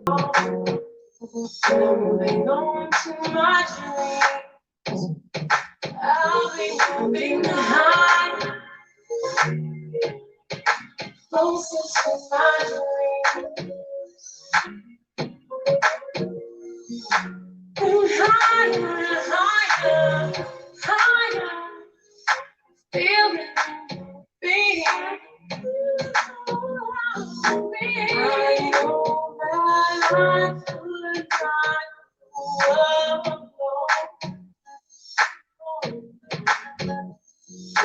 Moving on to my dreams. I'll be moving behind, closer to my dreams. And higher, higher, higher. Feeling, being, I know that I could not go alone.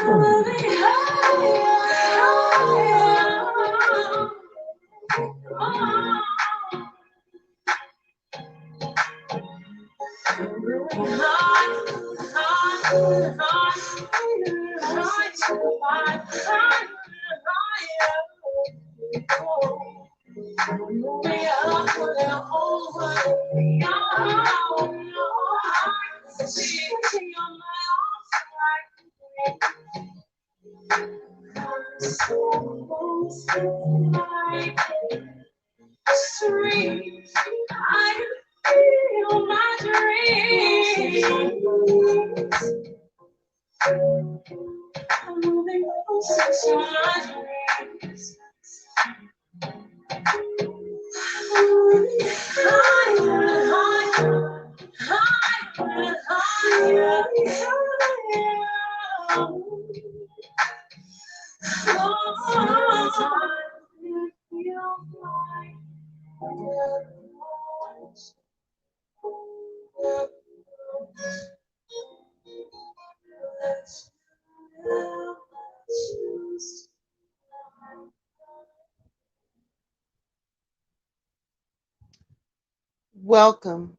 Moving higher, moving higher, moving up for the whole world. Sitting on my arms like so close to my street. I feel my dreams. I'm moving closer to my dreams. Moving higher, higher, higher, higher, higher. Oh, it feels like welcome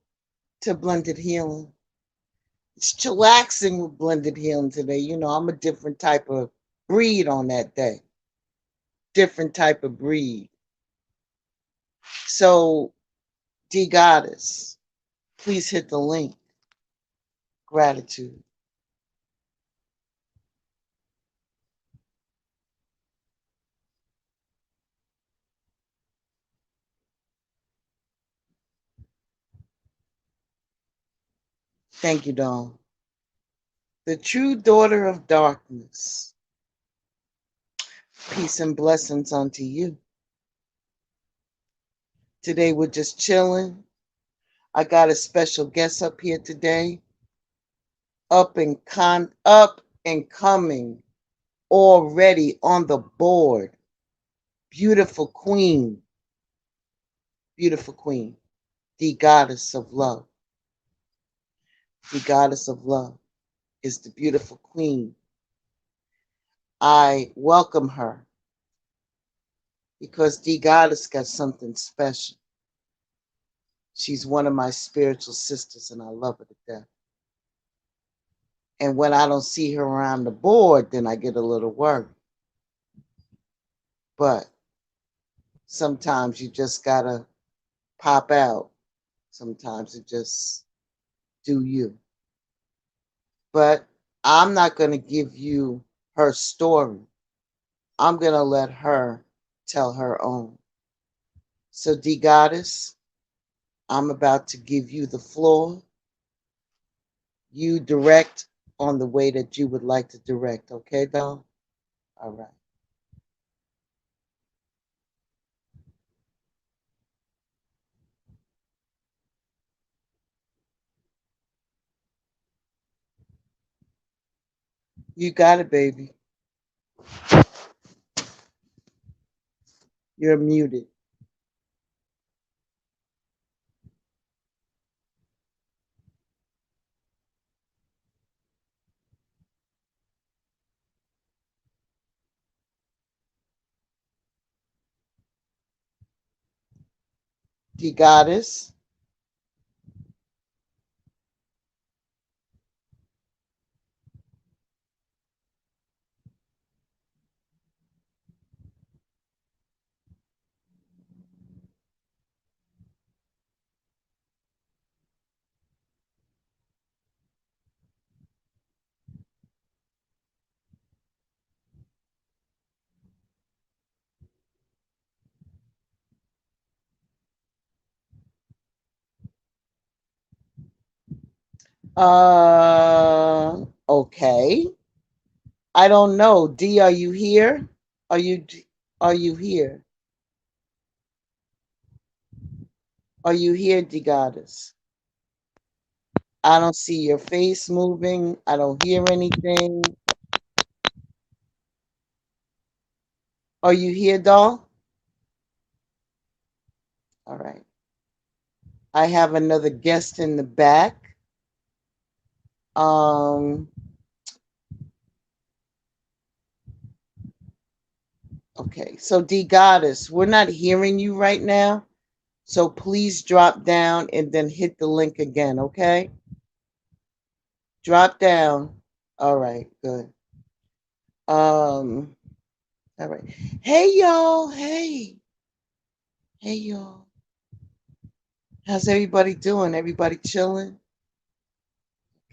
to Blended Healing. It's chillaxing with Blended Healing today. You know, I'm a different type of breed on that day. Different type of breed. So, D Goddess, please hit the link. Gratitude. Thank you, Dawn. The true daughter of darkness. Peace and blessings unto you. Today we're just chilling. I got a special guest up here today. Up and coming, already on the board. Beautiful queen. Beautiful queen. The goddess of love. The goddess of love is the beautiful queen. I welcome her because the goddess got something special. She's one of my spiritual sisters and I love her to death. And when I don't see her around the board, then I get a little worried. But sometimes you just gotta pop out. Sometimes it just do you. But I'm not gonna give you her story. I'm gonna let her tell her own. So, D Goddess, I'm about to give you the floor. You direct on the way that you would like to direct, okay, Dawn? All right. You got it, baby. You're muted. D Goddess. Okay. I don't know. D, are you here? Are you are you here? Are you here, D Goddess? I don't see your face moving. I don't hear anything. Are you here, doll? All right. I have another guest in the back. Um, okay. So D Goddess, we're not hearing you right now. So please drop down and then hit the link again, okay? Drop down. All right, good. All right. Hey y'all. Hey. Hey y'all. How's everybody doing? Everybody chilling?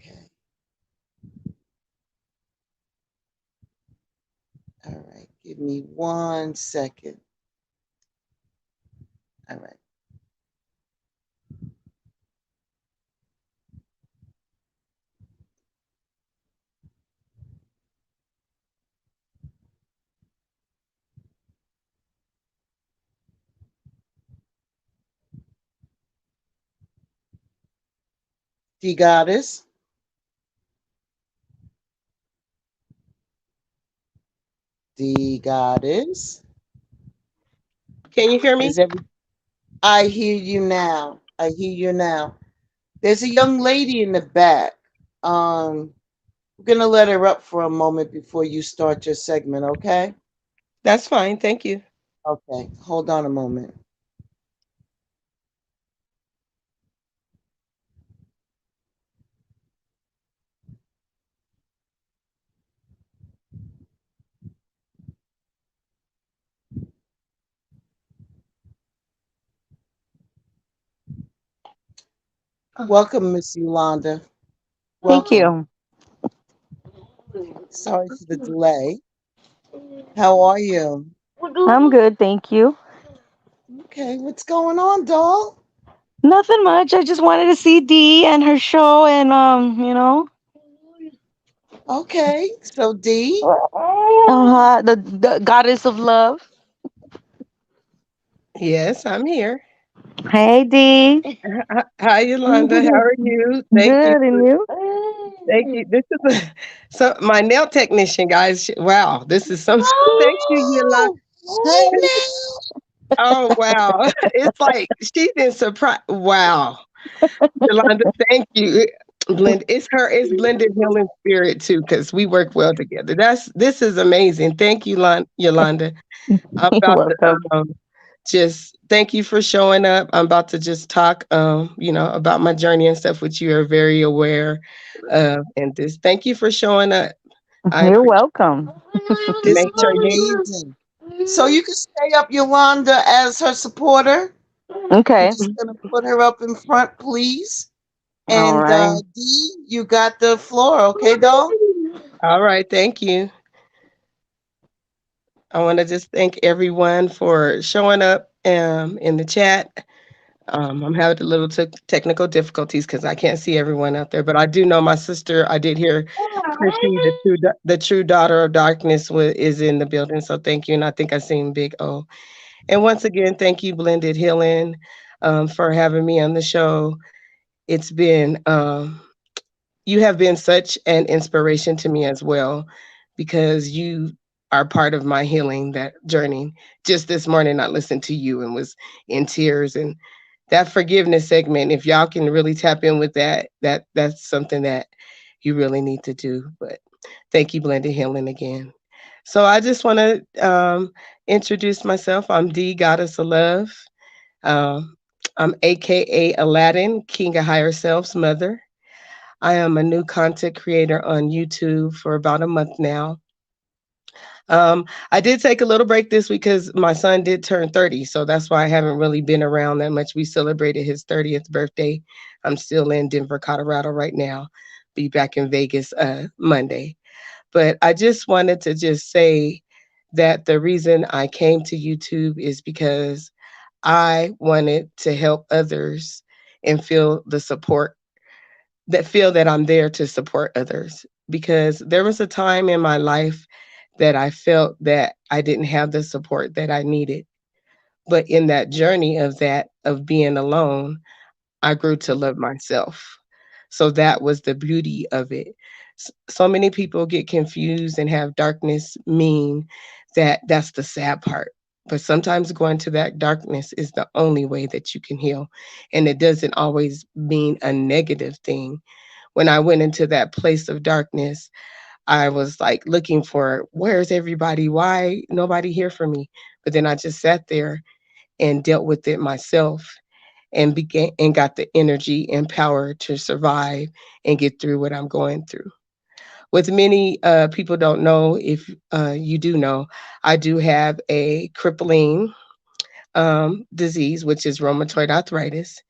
Okay. All right. Give me 1 second. All right. D Goddess. D Goddess. Can you hear me? Is every I hear you now. I hear you now. There's a young lady in the back. We're gonna let her up for a moment before you start your segment, okay? That's fine. Thank you. Okay. Hold on a moment. Welcome, Miss Yolanda. Thank Welcome. you. Sorry for the delay. How are you? I'm good, thank you. Okay, what's going on, doll? Nothing much. I just wanted to see Dee and her show and Okay, so D, the goddess of love. Yes, I'm here. Hey Dee. Hi, Yolanda. How are you? Good, and you? Thank you. This is so my nail technician, guys. Wow, this is some. Thank you, Yolanda. Oh, hey now. Oh wow, it's like she's in surprise. Wow, Yolanda. Thank you. Blend. It's her. It's blended healing spirit too, because we work well together. This is amazing. Thank you, Yolanda. I'm You're about to welcome. just thank you for showing up. I'm about to just talk, about my journey and stuff, which you are very aware of. And this, thank you for showing up. I You're appreciate welcome. it. This Make is sure you, amazing. So you can stay up Yolanda as her supporter. I'm Okay. just gonna put her up in front, please. All And right. D, you got the floor, okay, doll? all right, thank you. I want to just thank everyone for showing up in the chat. I'm having a little technical difficulties because I can't see everyone out there, but I do know my sister. I did hear Chrissy, the true daughter of darkness, is in the building. So thank you, and I think I seen Big O. And once again, thank you, Blended Healing, for having me on the show. It's been you have been such an inspiration to me as well, because you are part of my healing that journey. Just this morning, I listened to you and was in tears, and that forgiveness segment. If y'all can really tap in with that, that's something that you really need to do. But thank you, Blended Healing, again. So I just want to introduce myself. I'm D, Goddess of Love. Um, I'm AKA Aladdin, King of Higher Self's mother. I am a new content creator on YouTube for about a month now. I did take a little break this week because my son did turn 30, so that's why I haven't really been around that much. We celebrated his 30th birthday. I'm still in Denver, Colorado right now. Be back in Vegas Monday. But I just wanted to just say that the reason I came to YouTube is because I wanted to help others and feel the support that feel that I'm there to support others, because there was a time in my life that I felt that I didn't have the support that I needed. But in that journey of being alone, I grew to love myself. So that was the beauty of it. So many people get confused and have darkness mean that that's the sad part. But sometimes going to that darkness is the only way that you can heal. And it doesn't always mean a negative thing. When I went into that place of darkness, I was like looking for, where's everybody? Why nobody here for me? But then I just sat there and dealt with it myself and began and got the energy and power to survive and get through what I'm going through. With many people don't know, if you do know, I do have a crippling disease, which is rheumatoid arthritis.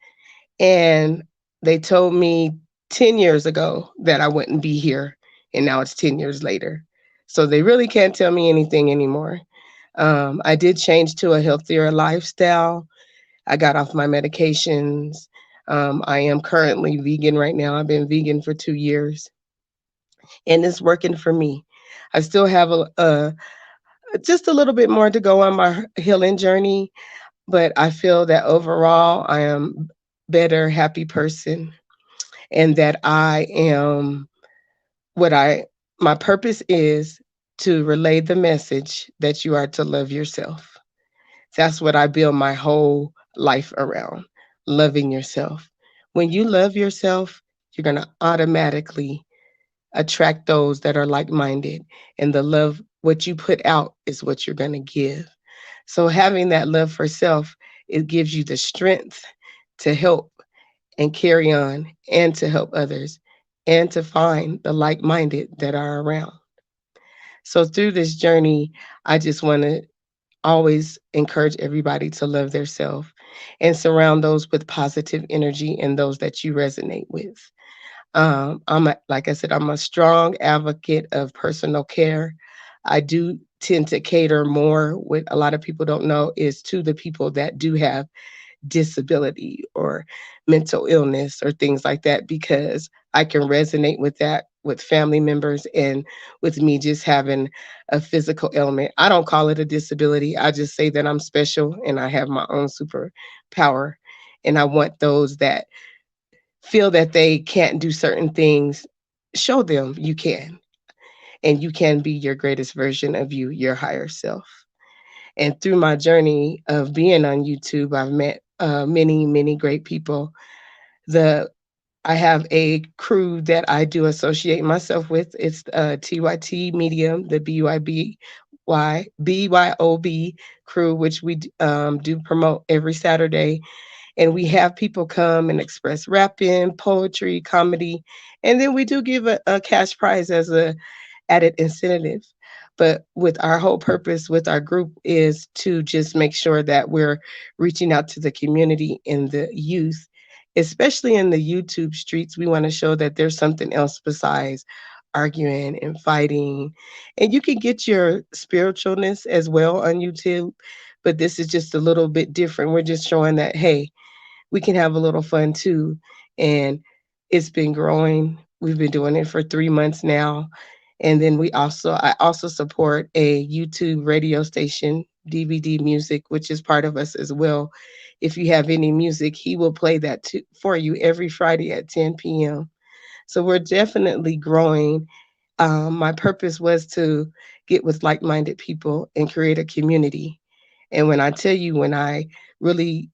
And they told me 10 years ago that I wouldn't be here. And now it's 10 years later. So they really can't tell me anything anymore. I did change to a healthier lifestyle. I got off my medications. I am currently vegan right now. I've been vegan for 2 years and it's working for me. I still have just a little bit more to go on my healing journey, but I feel that overall I am better, happy person, and that I am what I my purpose is to relay the message that you are to love yourself. That's what I build my whole life around, loving yourself. When you love yourself, you're going to automatically attract those that are like minded. And the love, what you put out, is what you're going to give. So, having that love for self, it gives you the strength to help and carry on and to help others and to find the like minded that are around. So, through this journey, I just want to always encourage everybody to love their self and surround those with positive energy and those that you resonate with. Like I said, I'm a strong advocate of personal care. I do tend to cater more, what a lot of people don't know, is to the people that do have disability or mental illness or things like that, because I can resonate with that with family members and with me just having a physical ailment. I don't call it a disability. I just say that I'm special and I have my own superpower. And I want those that feel that they can't do certain things, show them you can. And you can be your greatest version of you, your higher self. And through my journey of being on YouTube, I've met many, many great people. The I have a crew that I do associate myself with. It's TYT Medium, the BYOB crew, which we do promote every Saturday. And we have people come and express rapping, poetry, comedy, and then we do give a cash prize as a added incentive. But with our whole purpose with our group is to just make sure that we're reaching out to the community and the youth, especially in the YouTube streets. We want to show that there's something else besides arguing and fighting. And you can get your spiritualness as well on YouTube, but this is just a little bit different. We're just showing that, hey, we can have a little fun too. And it's been growing. We've been doing it for 3 months now. And then I also support a YouTube radio station, DVD Music, which is part of us as well. If you have any music, he will play that for you every Friday at 10 p.m. So we're definitely growing. My purpose was to get with like minded people and create a community. And when I tell you, when I really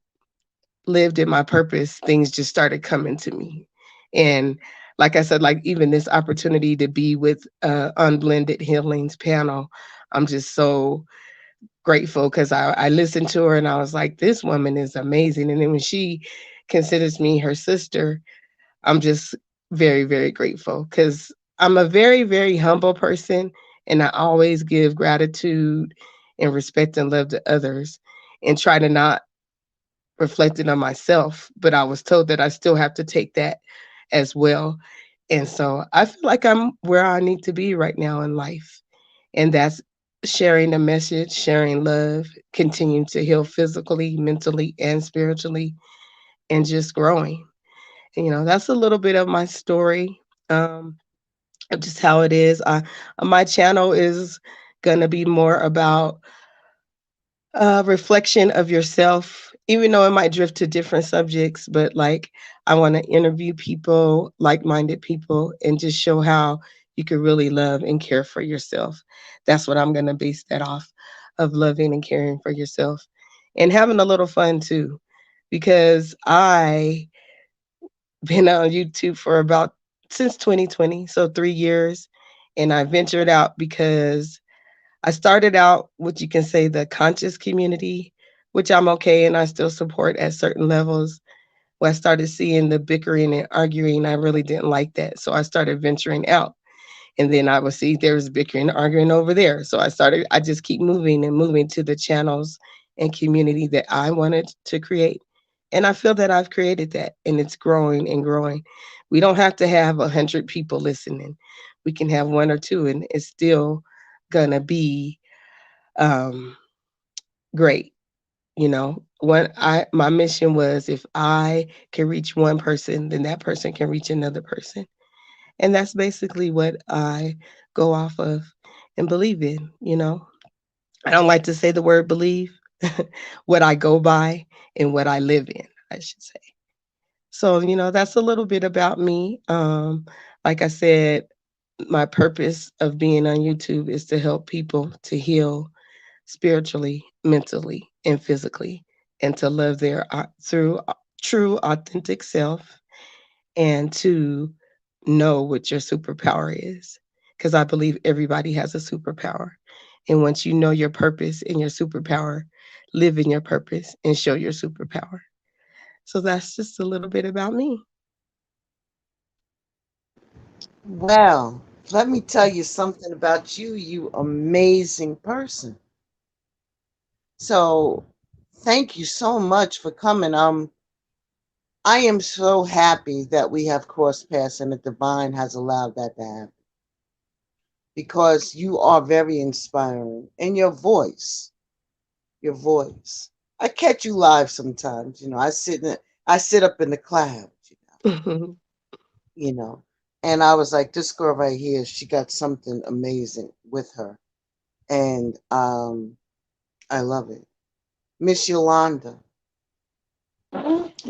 lived in my purpose, things just started coming to me. And like I said, like even this opportunity to be with Unblended Healings panel, I'm just so grateful because I listened to her and I was like, this woman is amazing. And then when she considers me her sister, I'm just very, very grateful because I'm a very, very humble person and I always give gratitude and respect and love to others and try to not reflecting on myself, but I was told that I still have to take that as well. And so I feel like I'm where I need to be right now in life. And that's sharing the message, sharing love, continuing to heal physically, mentally, and spiritually, and just growing. That's a little bit of my story. Um, of just how it is. My channel is gonna be more about reflection of yourself, even though it might drift to different subjects. But like, I want to interview people, like minded people, and just show how you can really love and care for yourself. That's what I'm going to base that off of, loving and caring for yourself and having a little fun too. Because I been on YouTube for about since 2020, so 3 years, and I ventured out because I started out what you can say the conscious community, which I'm okay and I still support at certain levels. When I started seeing the bickering and arguing, I really didn't like that. So I started venturing out. And then I would see there was bickering and arguing over there. So I just keep moving and moving to the channels and community that I wanted to create. And I feel that I've created that and it's growing and growing. We don't have to have 100 people listening. We can have one or two and it's still gonna be um, great. What I my mission was, if I can reach one person, then that person can reach another person, and that's basically what I go off of and believe in. I don't like to say the word believe, what I go by and what I live in, I should say. So that's a little bit about me. Like I said, my purpose of being on YouTube is to help people to heal spiritually, mentally, and physically, and to live their through true, authentic self, and to know what your superpower is. Because I believe everybody has a superpower. And once you know your purpose and your superpower, live in your purpose and show your superpower. So that's just a little bit about me. Well, let me tell you something about you, you amazing person. So, thank you so much for coming. I am so happy that we have crossed paths and the divine has allowed that to happen because you are very inspiring. And your voice. I catch you live sometimes. I sit up in the clouds. You know. And I was like, this girl right here, she got something amazing with her. And I love it. Miss Yolanda,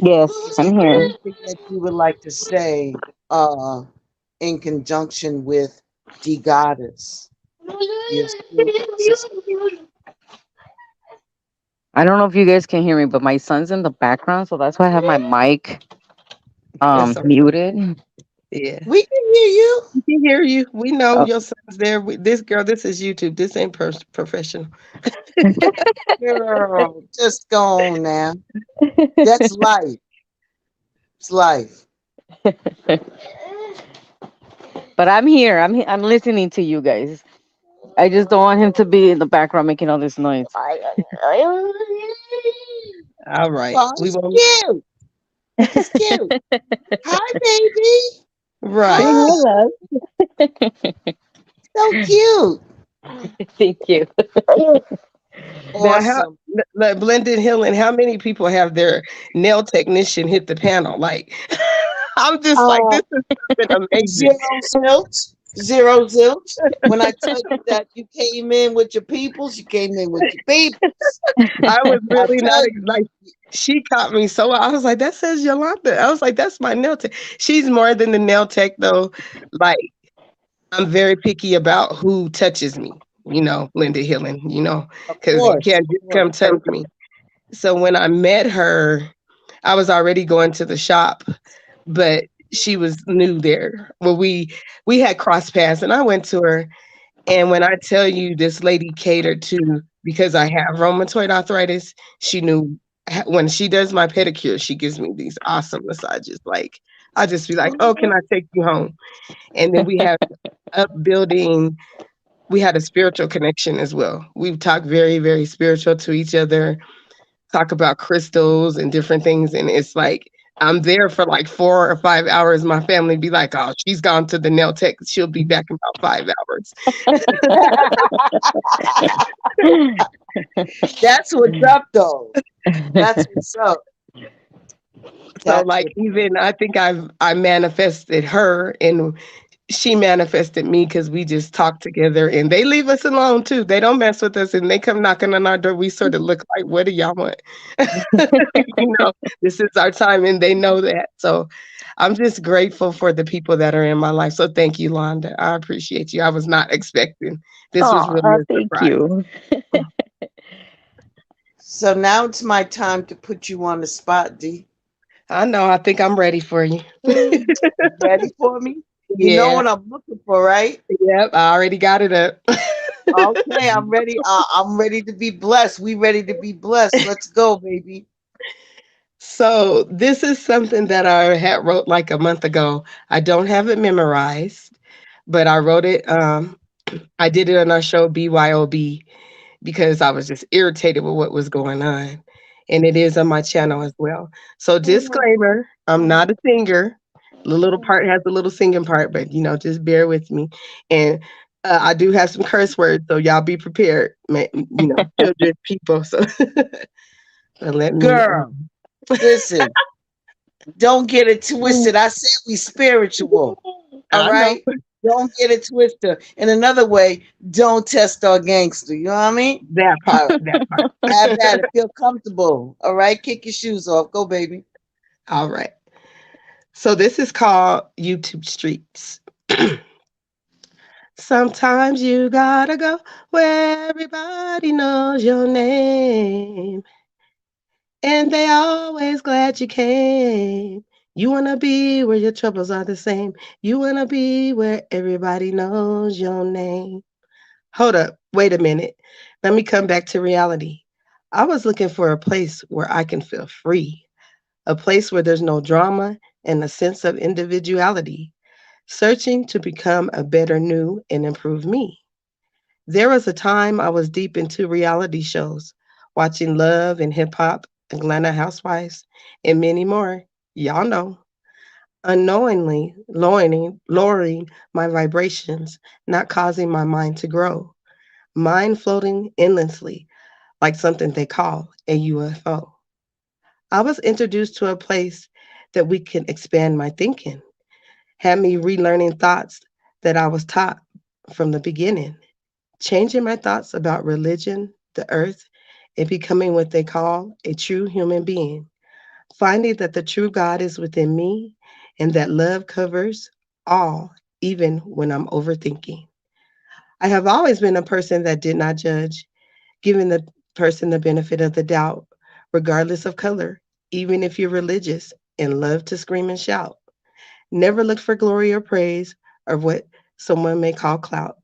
Yes, is I'm there here. anything that you would like to say uh, in conjunction with the goddess, your spiritual sister? I don't know if you guys can hear me, but my son's in the background, so that's why I have my mic That's all. muted. Yeah. We can hear you. We can hear you. We know Oh. your son's there. This girl, this is YouTube. This ain't professional. Girl, just go on now. That's life. It's life. But I'm here. I'm listening to you guys. I just don't want him to be in the background making all this noise. All right. Oh, We it's won't. cute. It's cute. Hi, baby. Say Right. hi, Hi. love. So cute. Thank you. Now, how Awesome. like Blended Healing? How many people have their nail technician hit the panel? Like, I'm just like, Uh, this is something amazing. Zero zilch. Zero zilch. When I tell you that you came in with your peoples, you came in with your peoples. I was I really not tell like. She caught me so. I was like, that says Yolanda. I was like, that's my nail tech. She's more than the nail tech though. Like, I'm very picky about who touches me. Blended Healing. of Because you course, can't of just course. come touch me. So when I met her, I was already going to the shop, but she was new there. Well, we had cross paths, and I went to her. And when I tell you, this lady catered to, because I have rheumatoid arthritis, she knew when she does my pedicure, she gives me these awesome massages. Like, I just be like, "Oh, can I take you home?" And then we have upbuilding. We had a spiritual connection as well. We talked very, very spiritual to each other, talk about crystals and different things. And it's like, I'm there for like 4 or 5 hours. My family be like, oh, she's gone to the nail tech. She'll be back in about 5 hours. That's what's up, though. That's what's up. So That's like what. even I think I manifested her and she manifested me because we just talk together and they leave us alone too. They don't mess with us and they come knocking on our door. We sort of look like, what do y'all want? This is our time and they know that. So I'm just grateful for the people that are in my life. So thank you, Londa. I appreciate you. I was not expecting. This was really Oh, a thank surprise. you. So now it's my time to put you on the spot, D. I know. I think I'm ready for you. You ready for me? You know Yeah. what I'm looking for, right? Yep. I already got it up. Okay, I'm ready. I'm ready to be blessed. We ready to be blessed. Let's go, baby. So this is something that I had wrote like a month ago. I don't have it memorized, but I wrote it. I did it on our show BYOB because I was just irritated with what was going on, and it is on my channel as well. So disclaimer: I'm not a singer. The little part has a little singing part, but just bear with me. And I do have some curse words, so y'all be prepared. Children, people. So, so let me. Girl, listen, don't get it twisted. I said we spiritual. All I know right? Don't get it twisted. In another way, don't test our gangster. You know what I mean? that All part. right. That part. Have at it. Feel comfortable. All right? Kick your shoes off. Go, baby. All right. So this is called YouTube Streets. Sometimes you gotta go where everybody knows your name, and they always glad you came. You wanna be where your troubles are the same. You wanna be where everybody knows your name. Hold up, wait a minute. Let me come back to reality. I was looking for a place where I can feel free, a place where there's no drama and a sense of individuality, searching to become a better new and improved me. There was a time I was deep into reality shows, watching Love and Hip Hop, Atlanta Housewives, and many more. Y'all know. Unknowingly lowering my vibrations, not causing my mind to grow. Mind floating endlessly, like something they call a UFO. I was introduced to a place that we can expand my thinking, had me relearning thoughts that I was taught from the beginning, changing my thoughts about religion, the earth, and becoming what they call a true human being, finding that the true God is within me and that love covers all, even when I'm overthinking. I have always been a person that did not judge, giving the person the benefit of the doubt, regardless of color, even if you're religious and love to scream and shout. Never looked for glory or praise or what someone may call clout,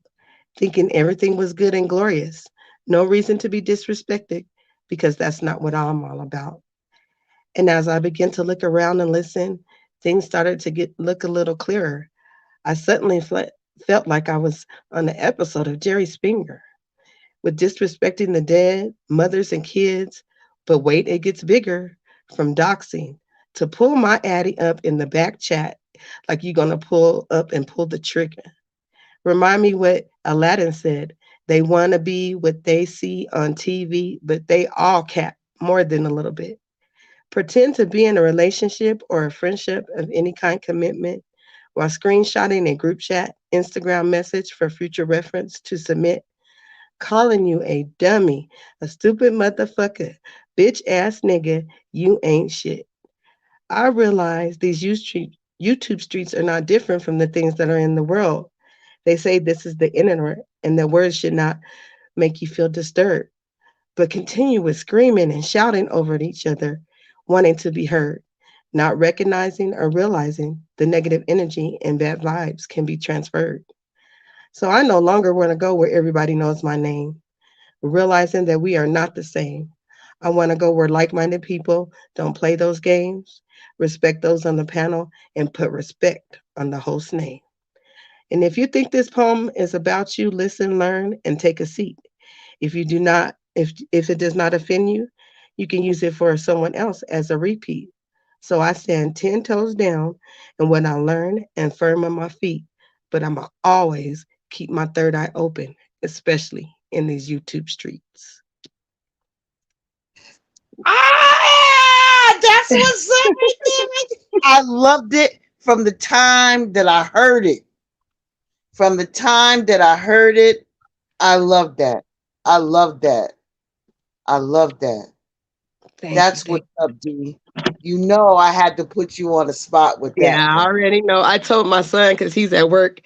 thinking everything was good and glorious. No reason to be disrespected because that's not what I'm all about. And as I began to look around and listen, things started to look a little clearer. I suddenly felt like I was on an episode of Jerry Springer with disrespecting the dead, mothers and kids. But wait, it gets bigger, from doxing to pull my addy up in the back chat like you're gonna pull up and pull the trigger. Remind me what Aladdin said. They wanna be what they see on TV, but they all cap more than a little bit. Pretend to be in a relationship or a friendship of any kind commitment while screenshotting a group chat, Instagram message for future reference to submit, calling you a dummy, a stupid motherfucker, bitch ass nigga, you ain't shit. I realize these YouTube streets are not different from the things that are in the world. They say this is the internet and that words should not make you feel disturbed, but continue with screaming and shouting over at each other, wanting to be heard, not recognizing or realizing the negative energy and bad vibes can be transferred. So I no longer want to go where everybody knows my name, realizing that we are not the same. I want to go where like minded people don't play those games, respect those on the panel, and put respect on the host name. And if you think this poem is about you, listen, learn, and take a seat. If you do not, if it does not offend you, you can use it for someone else as a repeat. So I stand 10 toes down in what I learn and firm on my feet, but I'm always keep my third eye open, especially in these YouTube streets. Ah, that's what's up right I loved it from the time that I heard it. From the time that I heard it, I love that. I love that. I love that. Thank you, That's thank what's up, D. You know I had to put you on the spot with you. that Yeah, I one. already know. I told my son because he's at work,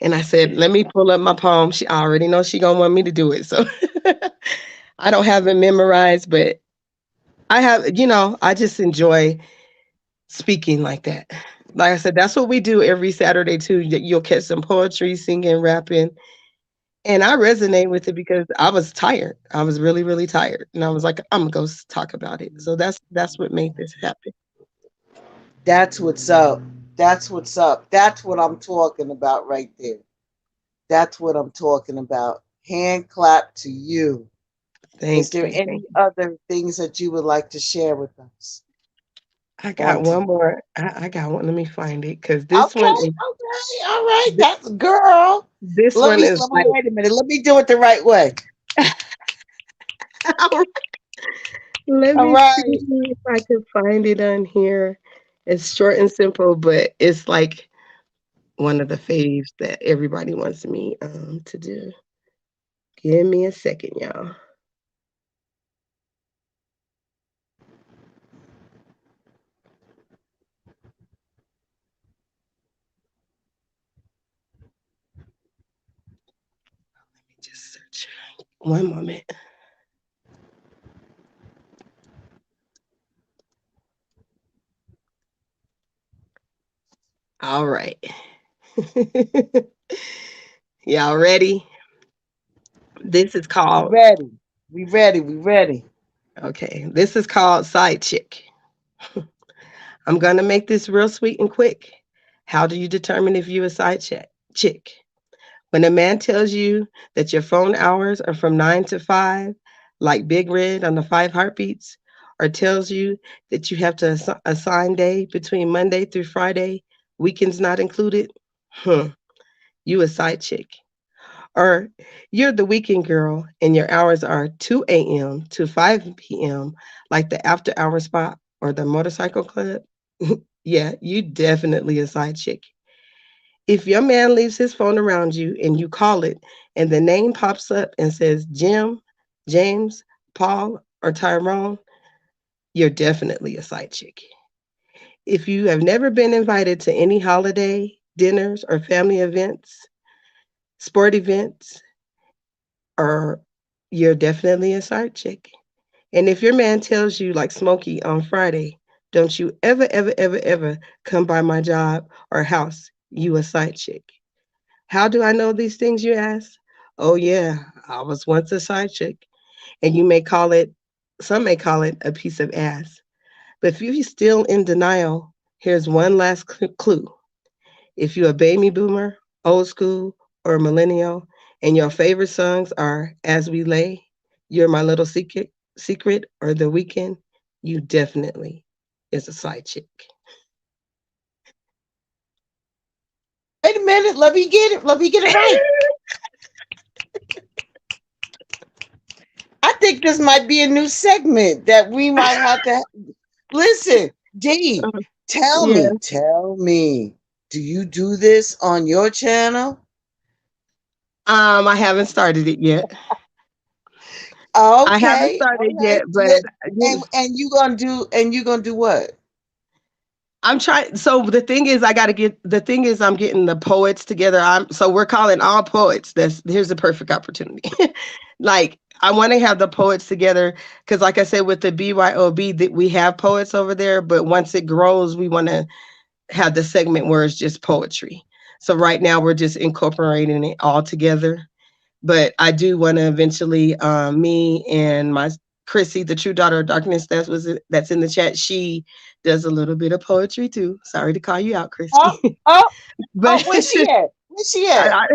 and I said, "Let me pull up my poem." She I already know she gonna want me to do it, so I don't have it memorized, but I have. I just enjoy speaking like that. Like I said, that's what we do every Saturday too. You'll catch some poetry, singing, rapping, and I resonate with it because I was tired. I was really, really tired, and I was like, "I'm gonna go talk about it." So that's what made this happen. That's what's up. That's what's up. That's what I'm talking about right there. That's what I'm talking about. Hand clap to you. Is Thank there you, thank any you. other things that you would like to share with us I on got one today? more. I got one. Let me find it because Okay, okay, all right. th- That's girl. this Let one me is like, wait a minute. Let me do it the right way. let All me see right. if I can find it on here. It's short and simple, but it's like one of the faves that everybody wants me to do. Give me a second, y'all. Let me just search. One moment. All right. Y'all ready? This is We called ready. We ready. We ready. okay. This is called Side Chick. I'm gonna make this real sweet and quick. How do you determine if you a chick? When a man tells you that your phone hours are from 9 to 5, like Big Red on the Five Heartbeats, or tells you that you have to assign day between Monday through Friday, weekends not included, hmm, you a side chick. Or you're the weekend girl and your hours are 2 a.m. to 5 p.m., like the after hour spot or the motorcycle club. Yeah, you definitely a side chick. If your man leaves his phone around you and you call it and the name pops up and says Jim, James, Paul, or Tyrone, you're definitely a side chick. If you have never been invited to any holiday, dinners, or family events, sport events, or you're definitely a side chick. And if your man tells you, like Smokey on Friday, don't you ever, ever, ever, ever come by my job or house, you a side chick. How do I know these things, you ask? Oh, yeah, I was once a side chick. And some may call it a piece of ass. But if you're still in denial, here's one last clue. If you're a baby boomer, old school, or millennial, and your favorite songs are As We Lay, You're My Little Secret, or The Weekend, you definitely is a side chick. Wait a minute. Let me get it. Let me get it right. I think this might be a new segment that we might have to listen. D, Yeah. tell me, do you do this on your channel? I haven't started it yet. I haven't Okay, all started right. yet, but you And you gonna do what? I'm trying. So the thing is, I'm getting the poets together. So we're calling all poets. Here's the perfect opportunity. Like, I want to have the poets together because, like I said, with the BYOB, that we have poets over there, but once it grows, we want to have the segment where it's just poetry. So right now, we're just incorporating it all together. But I do want to eventually, me and my Chrissy, the true daughter of darkness, that's in the chat. She does a little bit of poetry too. Sorry to call you out, Oh, Christy, oh, but oh, where's she at? Where's she at? I,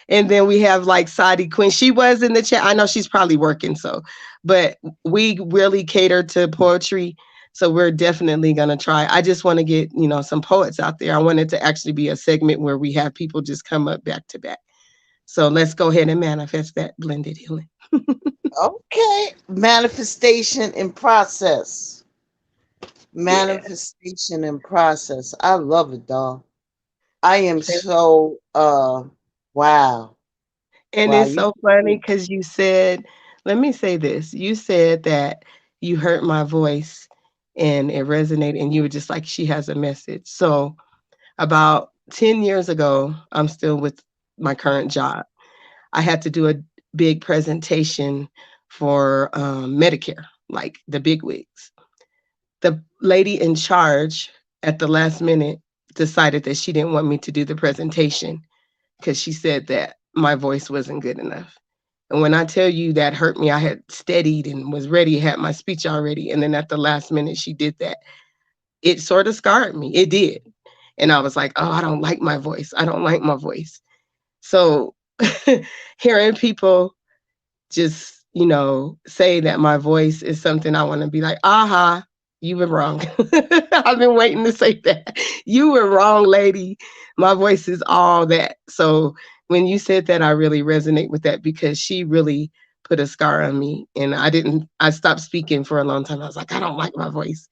and then we have like Sadi Quinn. She was in the chat. I know she's probably working, so but we really cater to poetry. So we're definitely gonna try. I just want to get, some poets out there. I want it to actually be a segment where we have people just come up back to back. So let's go ahead and manifest that blended healing. Okay. Manifestation in process. Yeah. Manifestation and process. I love it, dog. I am so wow. And Wow, it's you so funny because you said, let me say this. You said that you heard my voice and it resonated, and you were just like, she has a message. So, about 10 years ago, I'm still with my current job. I had to do a big presentation for Medicare, like the big wigs. The lady in charge at the last minute decided that she didn't want me to do the presentation because she said that my voice wasn't good enough. And when I tell you that hurt me, I had studied and was ready, had my speech already. And then at the last minute, she did that. It sort of scarred me. It did. And I was like, oh, I don't like my voice. I don't like my voice. So hearing people just, say that my voice is something I want to be like, aha, you were wrong. I've been waiting to say that. You were wrong, lady. My voice is all that. So when you said that, I really resonate with that because she really put a scar on me. And I stopped speaking for a long time. I was like, I don't like my voice.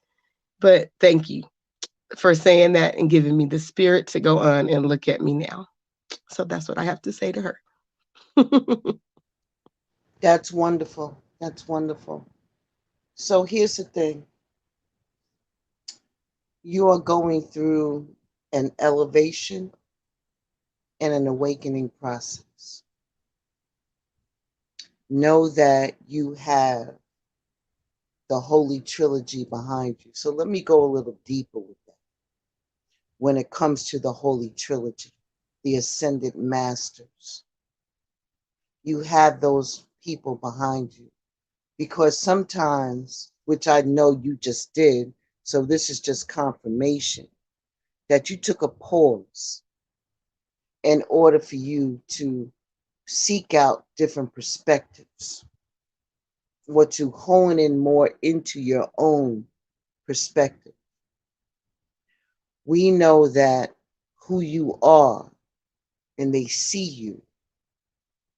But thank you for saying that and giving me the spirit to go on and look at me now. So that's what I have to say to her. that's wonderful. That's wonderful. So here's the thing. You are going through an elevation and an awakening process. Know that you have the Holy Trilogy behind you. So let me go a little deeper with that. When it comes to the Holy Trilogy, the Ascended Masters, you have those people behind you. Because sometimes, which I know you just did, so this is just confirmation that you took a pause in order for you to seek out different perspectives or to hone in more into your own perspective. We know that who you are and they see you,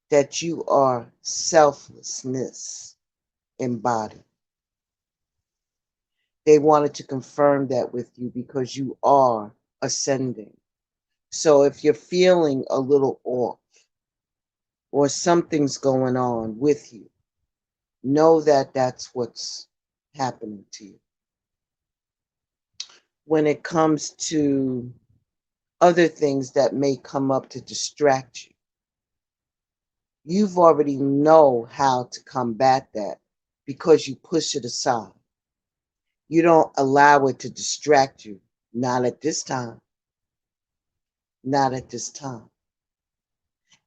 that you are selflessness embodied. They wanted to confirm that with you because you are ascending. So if you're feeling a little off or something's going on with you, know that that's what's happening to you. When it comes to other things that may come up to distract you, you've already know how to combat that because you push it aside. You don't allow it to distract you. Not at this time. Not at this time.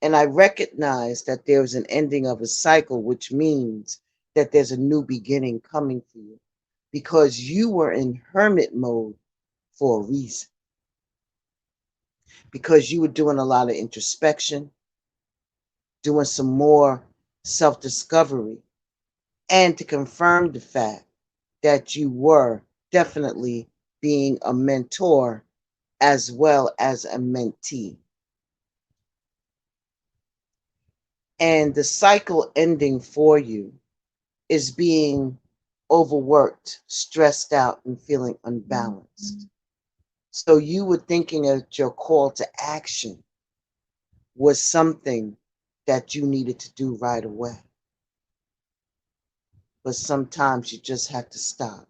And I recognize that there's an ending of a cycle, which means that there's a new beginning coming for you because you were in hermit mode for a reason, because you were doing a lot of introspection, doing some more self discovery, and to confirm the fact that you were definitely being a mentor as well as a mentee. And the cycle ending for you is being overworked, stressed out, and feeling unbalanced. So you were thinking that your call to action was something that you needed to do right away. But sometimes you just have to stop.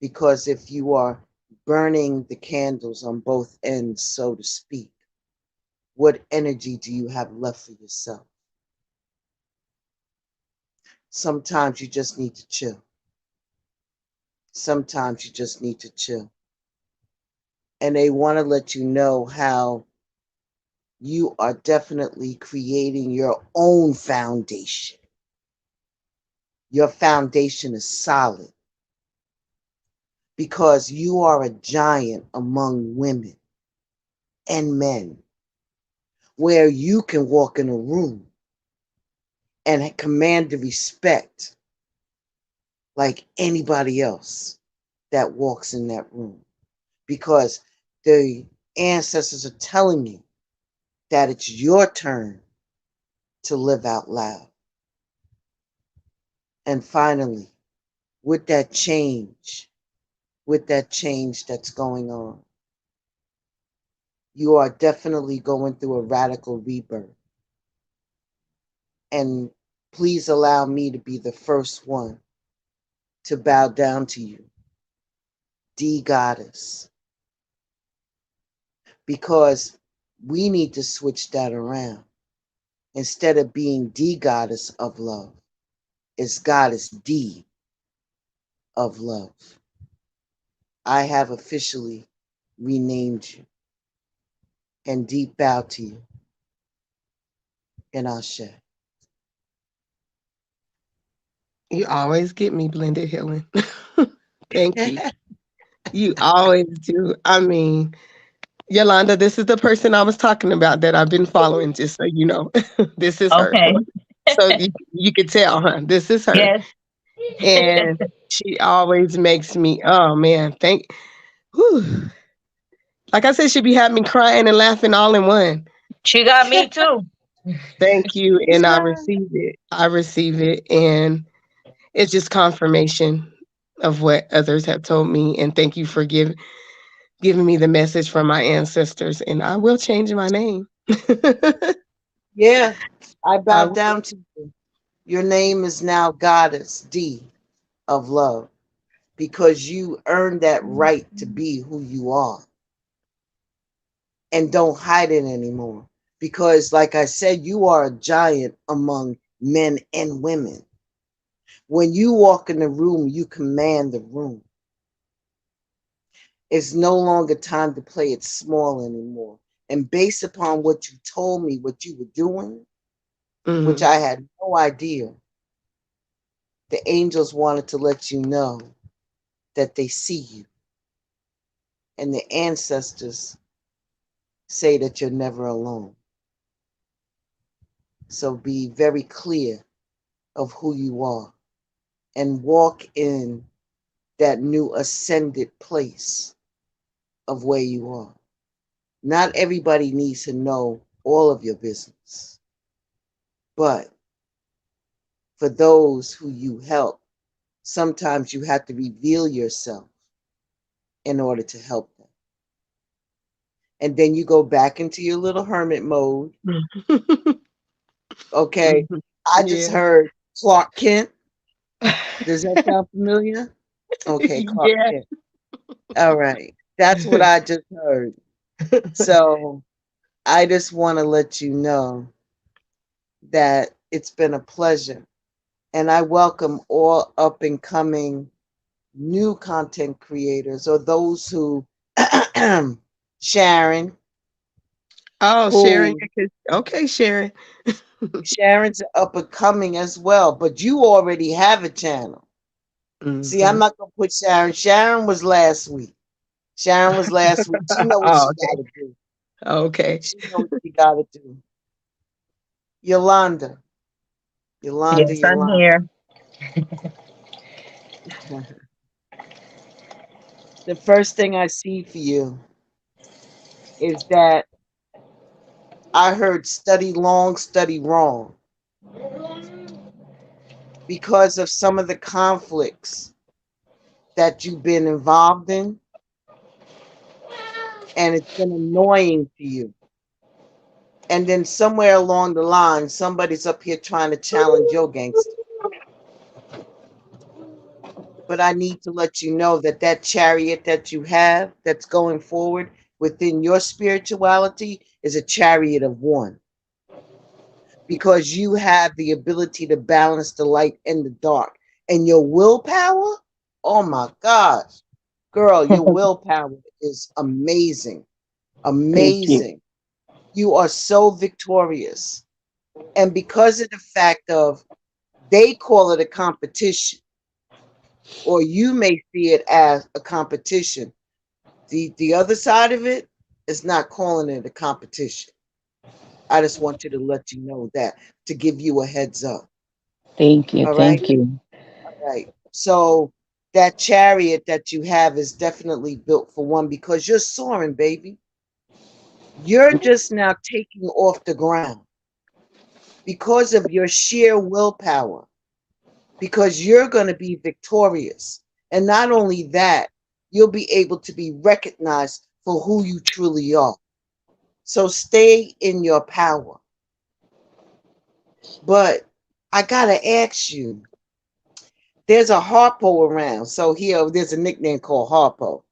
Because if you are burning the candles on both ends, so to speak, what energy do you have left for yourself? Sometimes you just need to chill. Sometimes you just need to chill. And they want to let you know how you are definitely creating your own foundation. Your foundation is solid because you are a giant among women and men, where you can walk in a room and command the respect like anybody else that walks in that room because the ancestors are telling you that it's your turn to live out loud. And finally, with that change, with that change that's going on. You are definitely going through a radical rebirth. And please allow me to be the first one to bow down to you, D Goddess, because we need to switch that around. Instead of being D Goddess of love, it's Goddess D of love. I have officially renamed you and deep bow to you in Ashe. You always get me, blended healing. Thank you. You always do. I mean, Yolanda, this is the person I was talking about that I've been following, just so you know. This is her. Okay. So you can tell, huh? This is her. Yes. And she always makes me, oh man, whew. Like I said, she be having me crying and laughing all in one. She got me too. Thank you. And I receive it. I receive it. And it's just confirmation of what others have told me. And thank you for giving me the message from my ancestors. And I will change my name. Yeah, I I bow will. down to you. Your name is now Goddess D of love because you earned that right to be who you are and don't hide it anymore. Because, like I said, you are a giant among men and women. When you walk in the room, you command the room. It's no longer time to play it small anymore. And based upon what you told me, what you were doing, which Mhm. I had no idea, the angels wanted to let you know that they see you. And the ancestors say that you're never alone. So be very clear of who you are and walk in that new ascended place of where you are. Not everybody needs to know all of your business, but for those who you help, sometimes you have to reveal yourself in order to help them. And then you go back into your little hermit mode. Okay. Mhm. I just Yeah. heard Clark Kent. Does that sound familiar? Okay, Clark Yeah. Kent. All right. That's what I just heard. So I just want to let you know that it's been a pleasure. And I welcome all up and coming new content creators or those who, Sharon, Oh, Sharon. who, Okay, Sharon. Sharon's up and coming as well, but you already have a channel. See, I'm Mhm. not going to put Sharon. Sharon was last week. Sharon was last week. She know what Oh, she got okay. to do. Okay. She know what she got to do. Yolanda, Yolanda, Yes, I'm Yolanda. here. The first thing I see for you is that I heard study long, study wrong because of some of the conflicts that you've been involved in, and it's been annoying to you. And then somewhere along the line, somebody's up here trying to challenge your gangster. But I need to let you know that that chariot that you have that's going forward within your spirituality is a chariot of one because you have the ability to balance the light and the dark. And your willpower, oh my gosh, girl, your willpower is amazing. Thank you. Amazing. You are so victorious. And because of the fact of they call it a competition, or you may see it as a competition. The other side of it is not calling it a competition. I just want you to let you know that to give you a heads up. Thank you. All right. Thank you. All right. So that chariot that you have is definitely built for one because you're soaring, baby. You're just now taking off the ground because of your sheer willpower, because you're going to be victorious. And not only that, you'll be able to be recognized for who you truly are. So stay in your power. But I gotta ask you, there's a Harpo around. So here, there's a nickname called Harpo.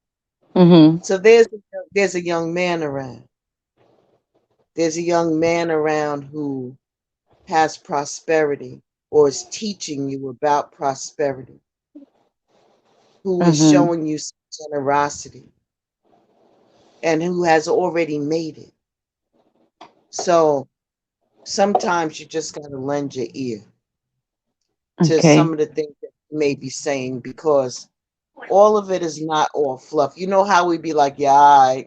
Mhm. So there's a young man around. There's a young man around who has prosperity or is teaching you about prosperity, who is Mhm. showing you some generosity and who has already made it. So sometimes you just got to lend your ear to Okay. some of the things that you may be saying because all of it is not all fluff. You know how we be like, yeah,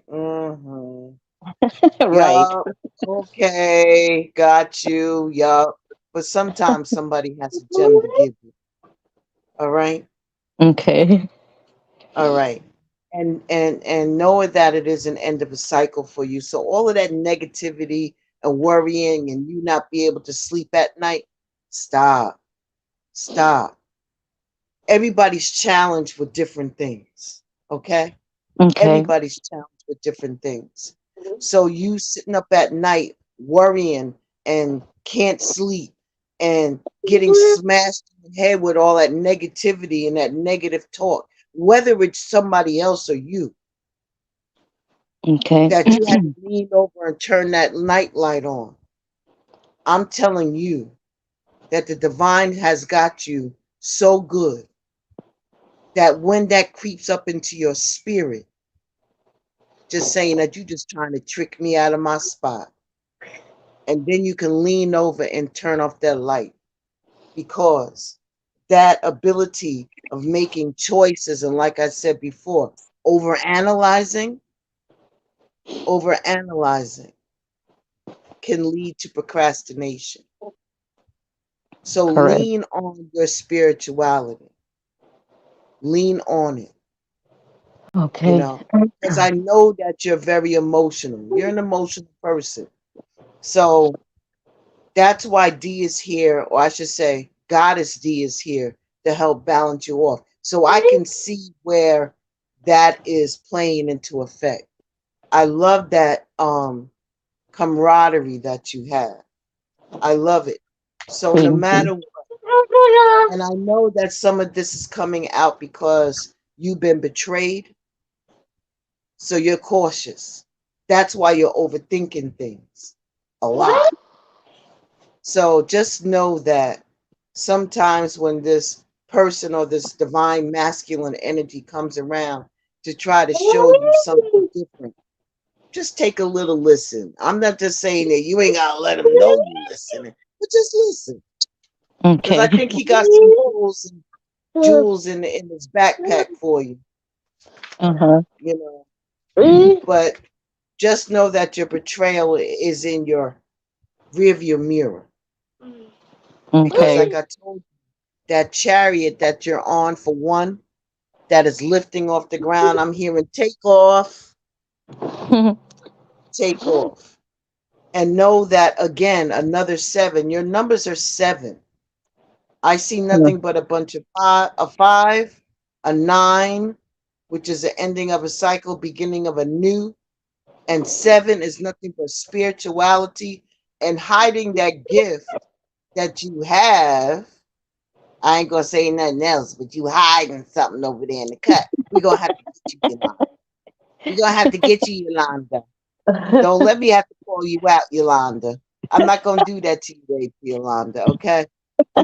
Right. yup, okay, got you, yup. But sometimes somebody has a gem to give you. All right. Okay. All right. And knowing that it is an end of a cycle for you. So all of that negativity and worrying and you not be able to sleep at night, stop. Stop. Everybody's challenged with different things. Okay? Okay. Everybody's challenged with different things. So you sitting up at night worrying and can't sleep and getting smashed in the head with all that negativity and that negative talk, whether it's somebody else or you, Okay. that you had to lean over and turn that night light on. I'm telling you that the divine has got you so good that when that creeps up into your spirit, just saying that you just trying to trick me out of my spot. And then you can lean over and turn off that light because that ability of making choices, and like I said before, overanalyzing, overanalyzing can lead to procrastination. So Correct. lean on your spirituality, lean on it, you Okay. know, because I know that you're very emotional. You're an emotional person. So that's why D is here, or I should say, Goddess D is here to help balance you off. So I can see where that is playing into effect. I love that camaraderie that you have. I love it. So no Thank you. matter, and I know that some of this is coming out because you've been betrayed, so you're cautious. That's why you're overthinking things a lot. So just know that sometimes when this person or this divine masculine energy comes around to try to show you something different, just take a little listen. I'm not just saying that you ain't gotta let him know you listening, but just listen. Because I Okay. think he got some jewels in his backpack for you, Uh-huh. you know. But just know that your betrayal is in your rearview mirror. Because like Okay. I told you, that chariot that you're on for one, that is lifting off the ground. I'm hearing take off, take off. And know that again, another seven. Your numbers are seven. I see nothing but a bunch of five, a nine, which is the ending of a cycle, beginning of a new, and seven is nothing but spirituality and hiding that gift that you have. I ain't gonna say nothing else, but you hiding something over there in the cut. We're gonna have to get you, Yolanda. We're gonna have to get you, Yolanda. Don't let me have to call you out, Yolanda. I'm not gonna do that to you, Yolanda, okay?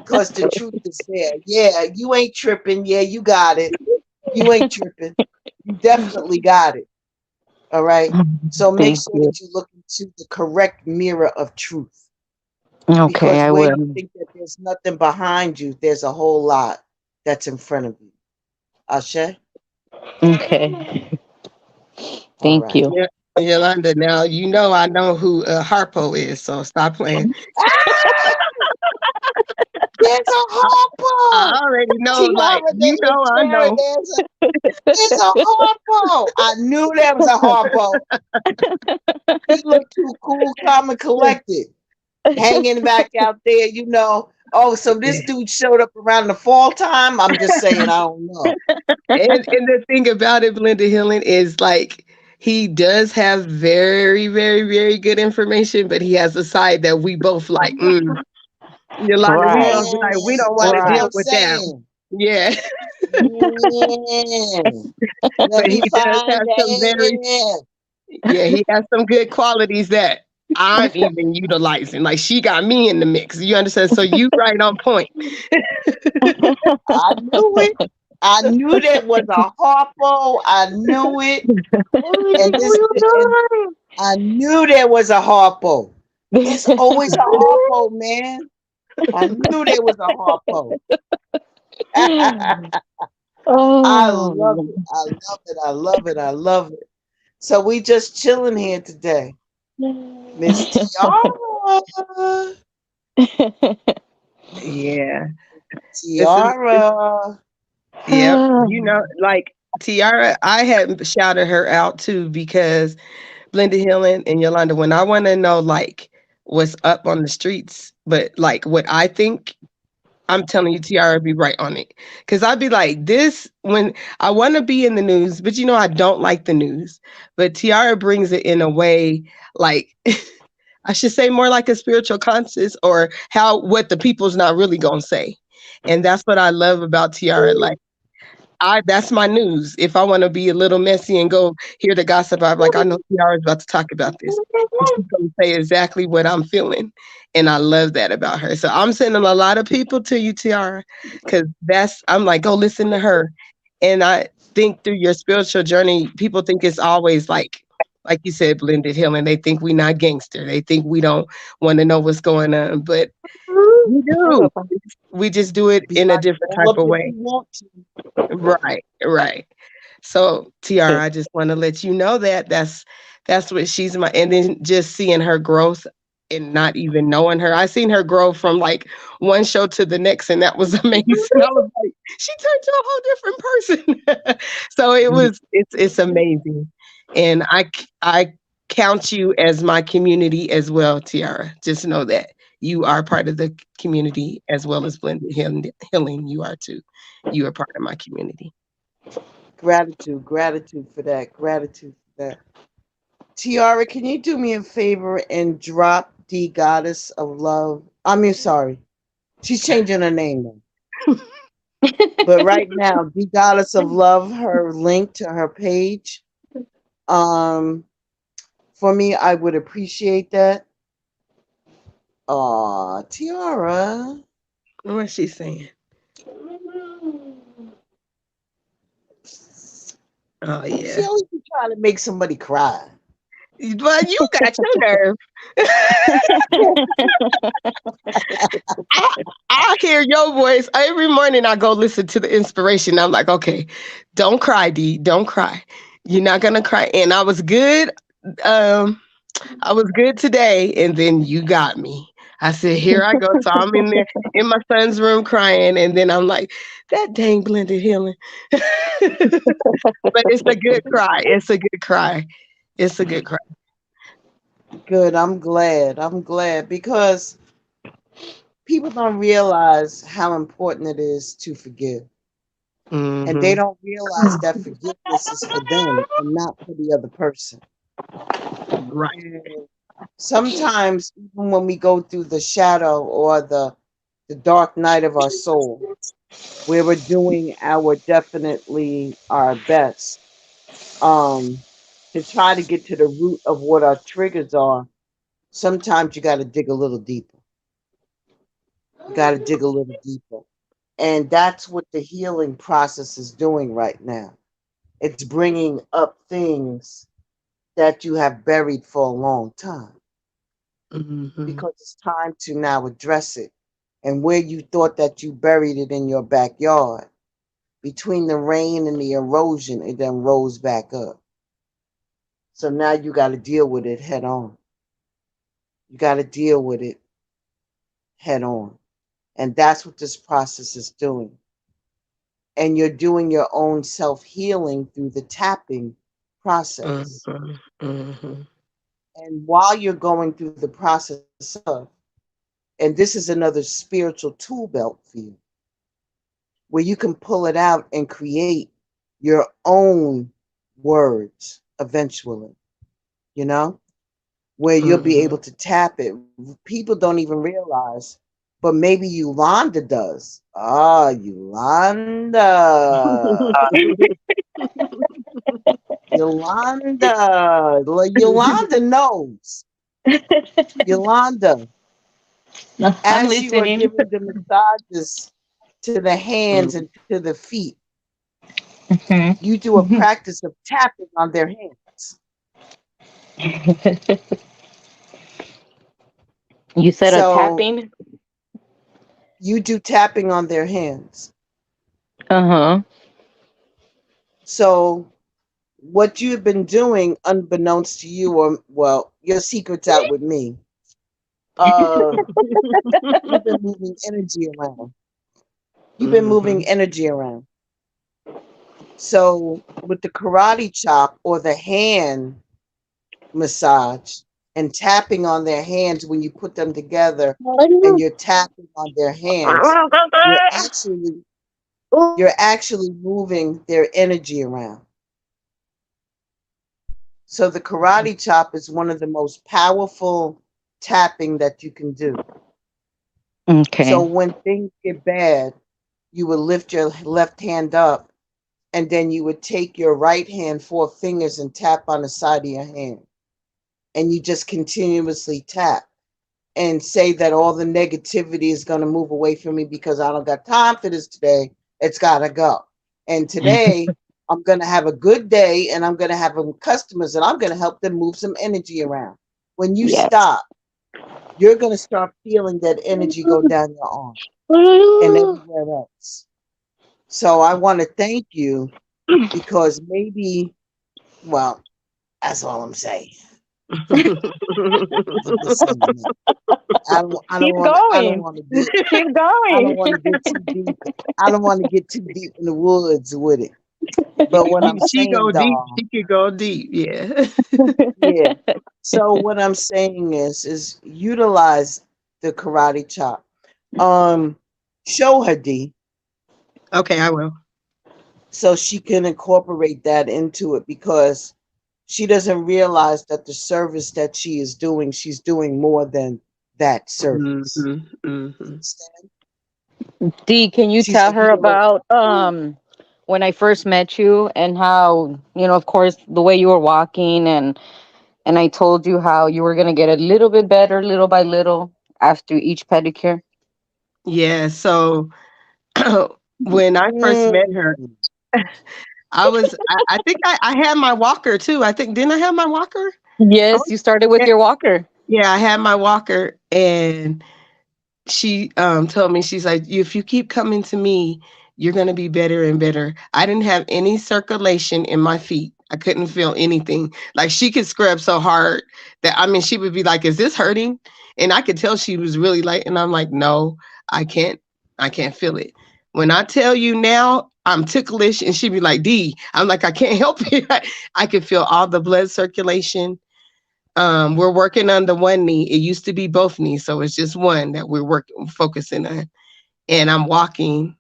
Because the truth is there. Yeah, you ain't tripping. Yeah, you got it. You ain't tripping. You definitely got it. All right. So make Thank sure you. that you look into the correct mirror of truth. Okay, Because I where you will. think that there's nothing behind you, there's a whole lot that's in front of you. Ashe? Okay. All Thank right. you. Yeah, Yolanda, now you know I know who Harpo is, so stop playing. Ah, there's a I harpo. already know, like, Tiara you know I Terra, know. it's a harpo. I knew there was a harpo. He looked too cool, calm, and collected, hanging back out there, you know. Oh, so this Yeah. dude showed up around the fall time? I'm just saying, I don't know. And the thing about it, Blended Healing, is like he does have very, very, very good information, but he has a side that we both like. Yolanda, we Right. both be like, we Man, don't want to that's what Right. deal I'm with that. saying. Yeah, Man, let but me he does find have some very, out. yeah, he has some good qualities that I'm even utilizing. Like she got me in the mix. You understand? So you right on point. I knew it. I knew that was a harpo. I knew it. And and I knew there was a harpo. It's always a harpo, man. I knew there was a harpo. I love Oh. it. I love it. I love it. I love it. So we just chilling here today. Miss Tiara. Yeah, this is Tiara. yep. You know, like Tiara, I had shouted her out too because Blended Healing and Yolanda, when I want to know like what's up on the streets, but like what I think, I'm telling you, Tiara be right on it. Cause I'd be like, this when I want to be in the news, but you know, I don't like the news. But Tiara brings it in a way like I should say more like a spiritual conscious or how what the people's not really gonna say. And that's what I love about Tiara. Like I that's my news. If I want to be a little messy and go hear the gossip, I'm like, I know Tiara's about to talk about this. And she's gonna say exactly what I'm feeling. And I love that about her. So I'm sending a lot of people to you, Tiara, because that's I'm like, go listen to her. And I think through your spiritual journey, people think it's always like you said, blended healing. They think we not gangster. They think we don't want to know what's going on. But we do. We just do it Be in a like different all type up of if way. you want to. Right, right. So, Tiara, I just want to let you know that that's what she's my and then just seeing her growth and not even knowing her. I seen her grow from like one show to the next and that was amazing. I was like, she turned to a whole different person. So it's amazing. And I count you as my community as well, Tiara. Just know that you are part of the community as well as Blended Healing. You are too. You are part of my community. Gratitude, gratitude for that. Gratitude for that. Tiara, can you do me a favor and drop the goddess of love? I mean, sorry. She's changing her name now. But right now, the goddess of love, her link to her page. Um, for me, I would appreciate that. Aw, Tiara. What's she saying? Oh She yeah. always be trying to make somebody cry. But you got your nerve. I, I hear your voice every morning. I go listen to the inspiration. I'm like, okay, don't cry, D. Don't cry. You're not gonna cry. And I was good. Um, I was good today, and then you got me. I said, here I go. So I'm in there in my son's room crying, and then I'm like, that dang blended healing. But it's a good cry. It's a good cry. It's a good cry. Good. I'm glad. I'm glad because people don't realize how important it is to forgive. And they Hmm. don't realize that forgiveness is for them and not for the other person. Right. And sometimes, even when we go through the shadow or the dark night of our soul, where we're doing our definitely our best um, to try to get to the root of what our triggers are, sometimes you got to dig a little deeper. You got to dig a little deeper. And that's what the healing process is doing right now. It's bringing up things that you have buried for a long time Hmm. because it's time to now address it. And where you thought that you buried it in your backyard, between the rain and the erosion, it then rose back up. So now you got to deal with it head on. You got to deal with it head on. And that's what this process is doing. And you're doing your own self healing through the tapping process. Hmm. Hmm. And while you're going through the process of, And this is another spiritual tool belt for you, where you can pull it out and create your own words eventually, you know, where you'll be Mhm. able to tap it. People don't even realize, but maybe Yolanda does. Ah, Yolanda. Yolanda. Yolanda knows. Yolanda, No, I'm as you are listening. giving the massages to the hands and to the feet, Mhm. you do a practice of tapping on their hands. You said a So tapping. you do tapping on their hands. Uh-huh. So what you've been doing, unbeknownst to you, or well, your secret's out with me. Uh, you've been moving energy around. You've been moving Mhm. energy around. So with the karate chop or the hand massage and tapping on their hands when you put them together and you're tapping on their hands, you're actually you're actually moving their energy around. So the karate chop is one of the most powerful tapping that you can do. So Okay. when things get bad, you would lift your left hand up and then you would take your right hand, four fingers, and tap on the side of your hand. And you just continuously tap and say that all the negativity is going to move away from me because I don't got time for this today. It's got to go. And today, I'm going to have a good day and I'm going to have customers and I'm going to help them move some energy around. When you Yes. stop, you're going to start feeling that energy go down your arm and everywhere else. So I want to thank you because maybe, well, that's all I'm saying. I'm just saying that. Keep going. Keep I don't going. want to get too deep. I don't want to get too deep in the woods with it. But what I'm She saying, go deep. dog, She could go deep. Yeah. yeah. So what I'm saying is utilize the karate chop. Um, show her D Okay, I will. so she can incorporate that into it because she doesn't realize that the service that she is doing, she's doing more than that service. Mhm. Mhm. Understand? Dee, can you She's tell a her healer. about when I first met you and how, of course, the way you were walking and I told you how you were gonna get a little bit better little by little after each pedicure? Yeah. So when I first met her, Mm. I think I had my walker too. I think, didn't I have my walker? Oh, Yes, you started with yeah. your walker. Yeah, I had my walker, and she told me, she's like, if you keep coming to me, you're going to be better and better. I didn't have any circulation in my feet. I couldn't feel anything. Like, she could scrub so hard that, I mean, she would be like, is this hurting? And I could tell she was really like, and I'm like, no, I can't. I can't feel it. When I tell you now, I'm ticklish, and she'd be like, D, I'm like, I can't help it. I could feel all the blood circulation. We're working on the one knee. It used to be both knees, so it's just one that we're working focusing on. And I'm walking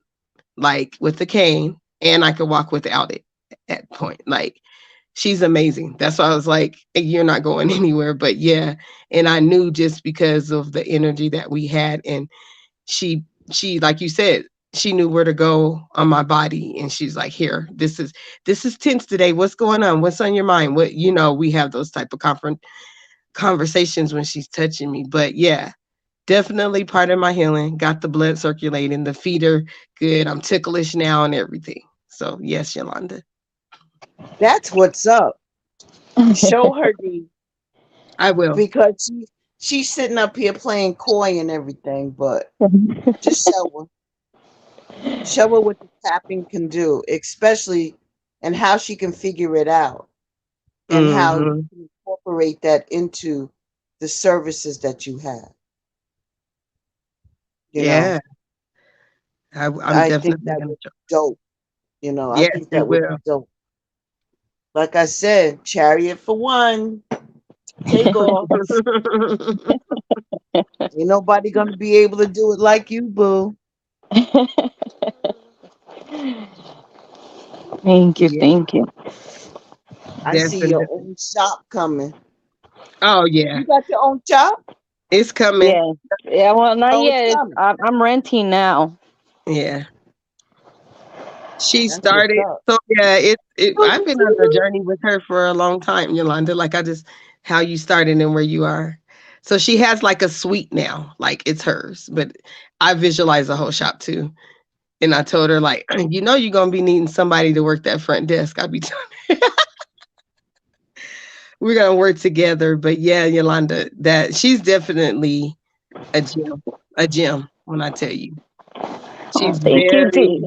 like with the cane, and I could walk without it at point. Like, she's amazing. That's why I was like, "Hey, you're not going anywhere." But yeah, and I knew just because of the energy that we had, and she like you said, she knew where to go on my body, and she's like, here, this is tense today. What's going on? What's on your mind? What, we have those type of conversations when she's touching me. But yeah, definitely part of my healing. Got the blood circulating. The feet are good. I'm ticklish now and everything. So yes, Yolanda, That's what's up. Show her D I will. because she's sitting up here playing coy and everything, but just show her what the tapping can do, especially and how she can figure it out and how you Hmm. can incorporate that into the services that you have. You know, Yeah, I'm I think definitely that gonna. would be dope. I Yes, think it that would will. be dope. Like I said, chariot for one, take off. Ain't nobody gonna be able to do it like you, boo. Thank you, Yeah, thank you. I see your definitely. own shop coming. Oh yeah, You got your own shop? it's coming. Yeah, yeah. Well, not Oh, it's yet. coming. I'm renting now. Yeah, she That's what's started. up. So yeah, I've been on a Toot-toot. journey with her for a long time, Yolanda. Like I just how you started and where you are. So she has like a suite now, like it's hers. But I visualize the whole shop too. And I told her like, you're gonna be needing somebody to work that front desk. I'll be we're gonna work together. But yeah, Yolanda, that she's definitely a gem, a gem. When I tell you, Oh, she's thank you, very, T.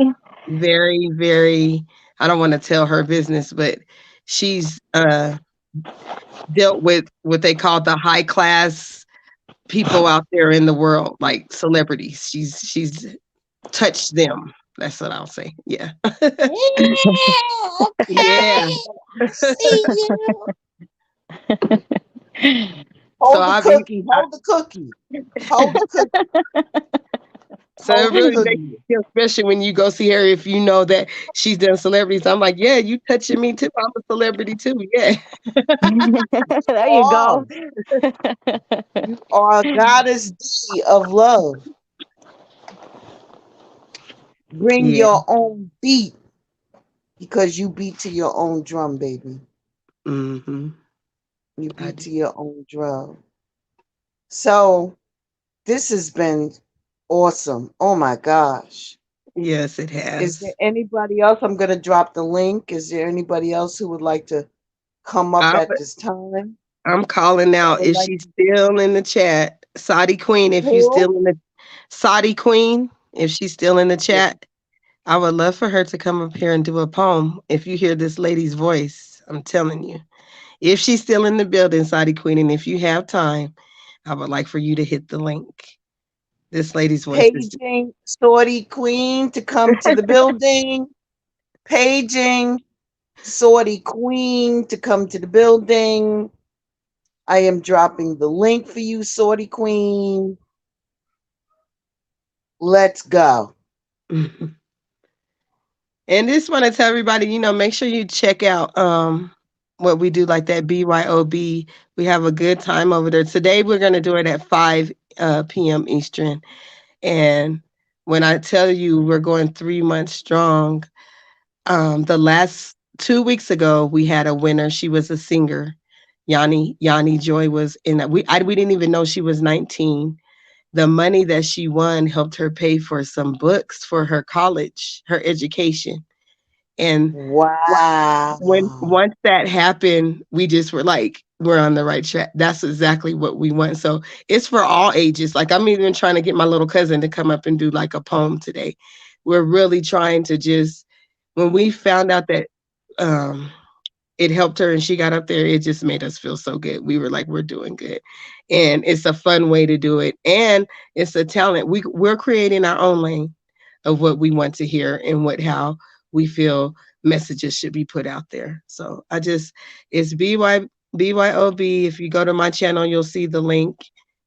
very, very. I don't want to tell her business, but she's dealt with what they call the high class people out there in the world, like celebrities. She's touched them. That's what I'll say. Yeah, Yeah, yeah. okay. I see you. So Hold the I'll be. cookie. Hold the cookie. Hold the cookie. So it Hold the really makes cookie. me feel special when you go see her if you know that she's done celebrities. I'm like, yeah, you touching me too. I'm a celebrity too. Yeah. There you Oh, go. you are a goddess D of love. Bring Yeah. your own beat because you beat to your own drum, baby. Hmm. You I beat do. to your own drum. So this has been awesome. Oh my gosh. Yes, it Is there has. anybody else? I'm going to drop the link. Is there anybody else who would like to come up I, at this time? I'm calling That out. would Is like she to still in the chat? Saudi Queen, if you who? still in the Saudi Queen, if she's still in the chat, I would love for her to come up here and do a poem. If you hear this lady's voice, I'm telling you. If she's still in the building, Saudi Queen, and if you have time, I would like for you to hit the link. This lady's voice is Paging Sorty Queen to come to the building. Paging Sorty Queen to come to the building. I am dropping the link for you, Sorty Queen. Let's go. mhm. And just want to tell everybody, make sure you check out what we do, like that BYOB. We have a good time over there. Today we're gonna do it at 5 p.m. Eastern. And when I tell you we're going 3 months strong, the last 2 weeks ago we had a winner. She was a singer. Yanni Joy was in that. We didn't even know she was 19. The money that she won helped her pay for some books for her college, her education. And when Wow. once that happened, we just were like, we're on the right track. That's exactly what we want. So it's for all ages. Like I'm even trying to get my little cousin to come up and do like a poem today. We're really trying to just when we found out that um it helped her and she got up there, it just made us feel so good. We were like, we're doing good. And it's a fun way to do it. And it's a talent. We're creating our own lane of what we want to hear and how we feel messages should be put out there. So it's BYOB. If you go to my channel, you'll see the link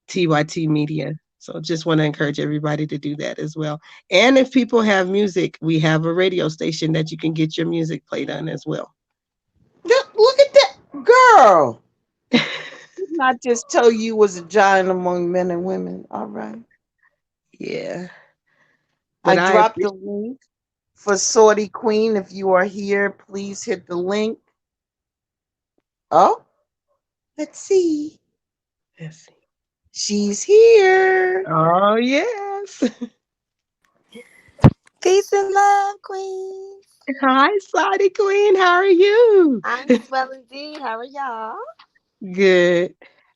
TYT Media. So just want to encourage everybody to do that as well. And if people have music, we have a radio station that you can get your music played on as well. Look at that girl. Did not just tell you was a giant among men and women. All right. Yeah. I But I dropped the appreciate link for Sorty Queen. If you are here, please hit the link. Oh, let's see. this. She's here. Oh yes. Peace and love, Queens. Hi, Slotty Queen. How are you? I'm swell indeed. How are y'all? Good.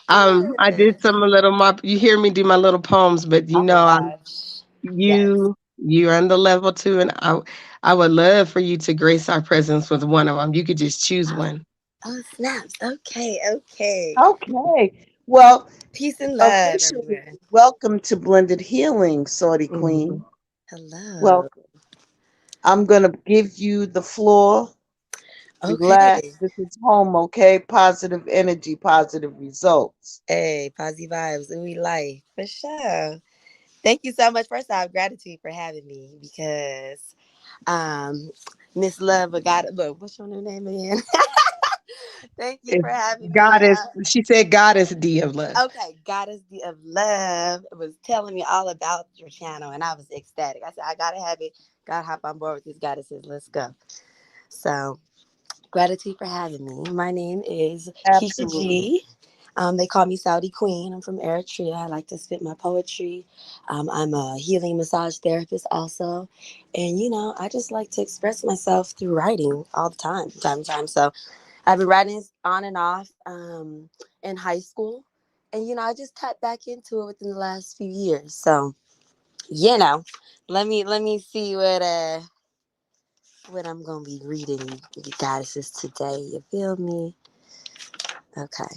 I Good. did some little you hear me do my little poems, but Oh my gosh. Yes. you're on the level too, and I would love for you to grace our presence with one of them. You could just choose one. Oh snaps. Okay. Okay. Okay. Well, Peace and love, officially, everyone. welcome to Blended Healing, Sorty Mhm. Queen. Hello. Welcome. I'm going to give you the floor. Relax. Okay. This is home, okay? Positive energy, positive results. Hey, positive vibes. We life for sure. Thank you so much. First off, gratitude for having me because um Miss Love got look, what's your new name again? Thank you It's for having me. Goddess. She said Goddess D of love. Okay, Goddess of Love was telling me all about your channel and I was ecstatic. I said, I gotta have it, gotta hop on board with these goddesses. Let's go. So gratitude for having me. My name is Kiki Absolutely. G. They call me Saudi Queen. I'm from Eritrea. I like to spit my poetry. I'm a healing massage therapist also. And, I just like to express myself through writing all the time to time. So I've been writing on and off in high school. And, I just tapped back into it within the last few years. So, you know, let me see what I'm gonna be reading, you goddesses, today. You feel me? Okay.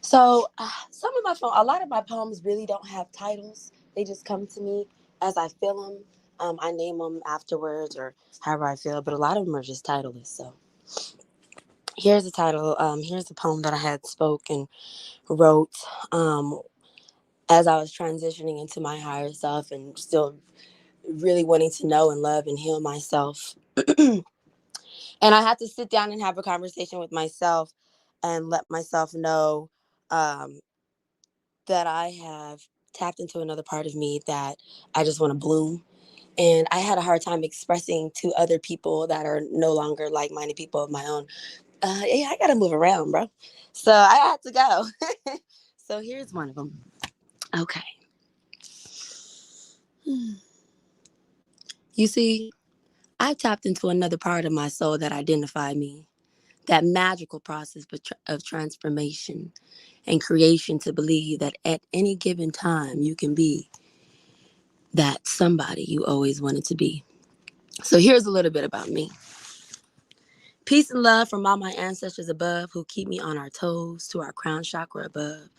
So some of a lot of my poems really don't have titles. They just come to me as I feel them. I name them afterwards or however I feel, but a lot of them are just titleless. So here's the title. Here's the poem that I had spoke and wrote as I was transitioning into my higher self and still really wanting to know and love and heal myself. And I had to sit down and have a conversation with myself and let myself know um, that I have tapped into another part of me that I just want to bloom. And I had a hard time expressing to other people that are no longer like minded people of my own. Yeah, I got to move around, bro. So I had to go. So here's one of them. Okay. You see, I tapped into another part of my soul that identified me, that magical process of transformation and creation to believe that at any given time you can be that somebody you always wanted to be. So here's a little bit about me. Peace and love from all my ancestors above who keep me on our toes to our crown chakra above.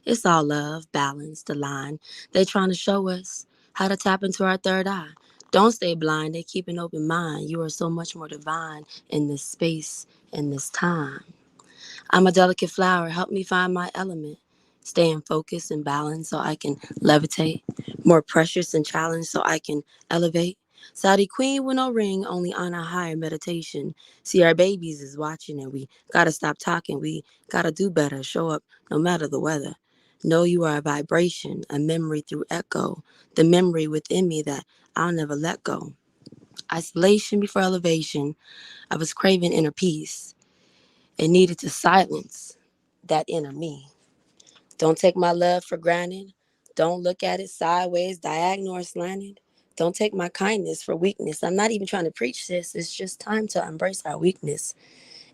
It's all love, balance, the line. They trying to show us how to tap into our third eye. Don't stay blind. They keep an open mind. You are so much more divine in this space, in this time. I'm a delicate flower. Help me find my element. Staying focused and balanced so I can levitate. More precious and challenged so I can elevate. Saudi queen with no ring, only on a higher meditation. See, our babies is watching and we gotta stop talking. We gotta do better. Show up no matter the weather. Know you are a vibration, a memory through echo. The memory within me that I'll never let go. Isolation before elevation. I was craving inner peace and needed to silence that inner me. Don't take my love for granted. Don't look at it sideways, diagonal, or slanted. Don't take my kindness for weakness. I'm not even trying to preach this. It's just time to embrace our weakness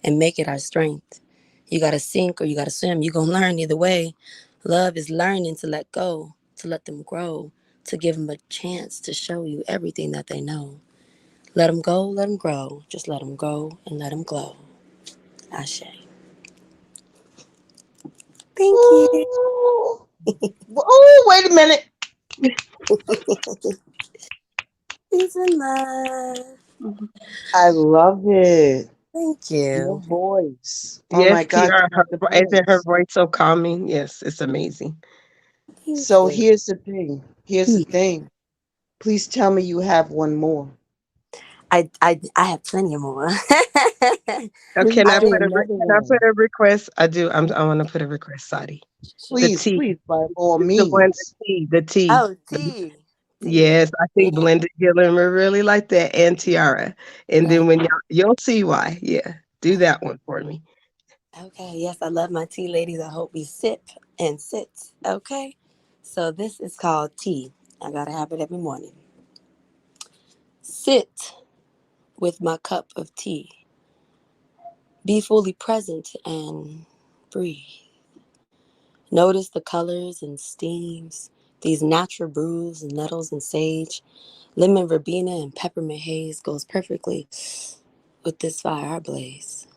and make it our strength. You got to sink or you got to swim. You're going to learn either way. Love is learning to let go, to let them grow, to give them a chance to show you everything that they know. Let them go, let them grow. Just let them go and let them glow. Ashe. Thank you. Ooh. Oh, wait a minute. Peace and love. I love it. Thank Your you. voice. Oh Yes, my God, Tiara, you have the isn't her voice. voice so calming? Yes, it's amazing. Thank So you. here's the thing. Here's the Hmm. thing. Please tell me you have one more. I have plenty more. Can Please I do I another can I put one. a request? I do. I want to put a request, Sadi. The sure. Please, T, please, by all the one, means. the T. Oh, tea. Tea. Yes, I think Yeah. Blended Healing will really like that, and Tiara. And Uh, then when you'll see why. Yeah, do that one for me. okay. Yes, I love my tea, ladies. I hope we sip and sit. Okay. So this is called tea. I gotta have it every morning. Sit with my cup of tea. Be fully present and breathe. Notice the colors and steams, these natural brews and nettles and sage. Lemon verbena and peppermint haze goes perfectly with this fire blaze.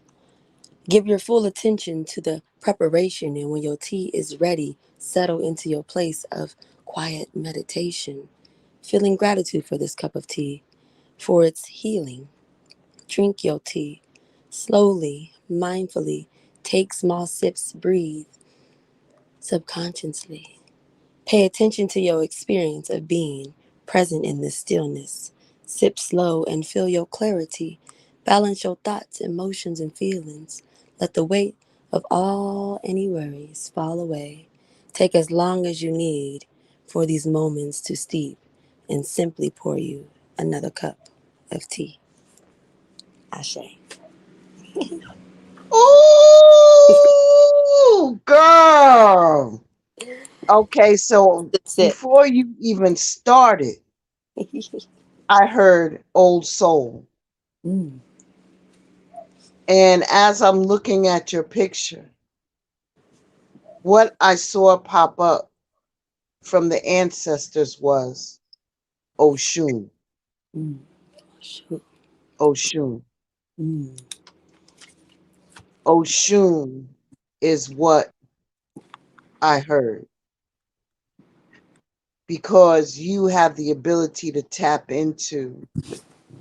Give your full attention to the preparation, and when your tea is ready, settle into your place of quiet meditation, feeling gratitude for this cup of tea, for its healing, Drink your tea. Slowly, mindfully, take small sips, breathe subconsciously. Pay attention to your experience of being present in this stillness. Sip slow and feel your clarity. Balance your thoughts, emotions, and feelings. Let the weight of all any worries fall away. Take as long as you need for these moments to steep and simply pour you another cup of tea. Ashe. Ooh, girl. Okay, so Sip, sip. before you even started, I heard Old Soul. Mm, And as I'm looking at your picture, what I saw pop up from the ancestors was Oshun. mm, shoot. Oshun. Mm, Oshun is what I heard because you have the ability to tap into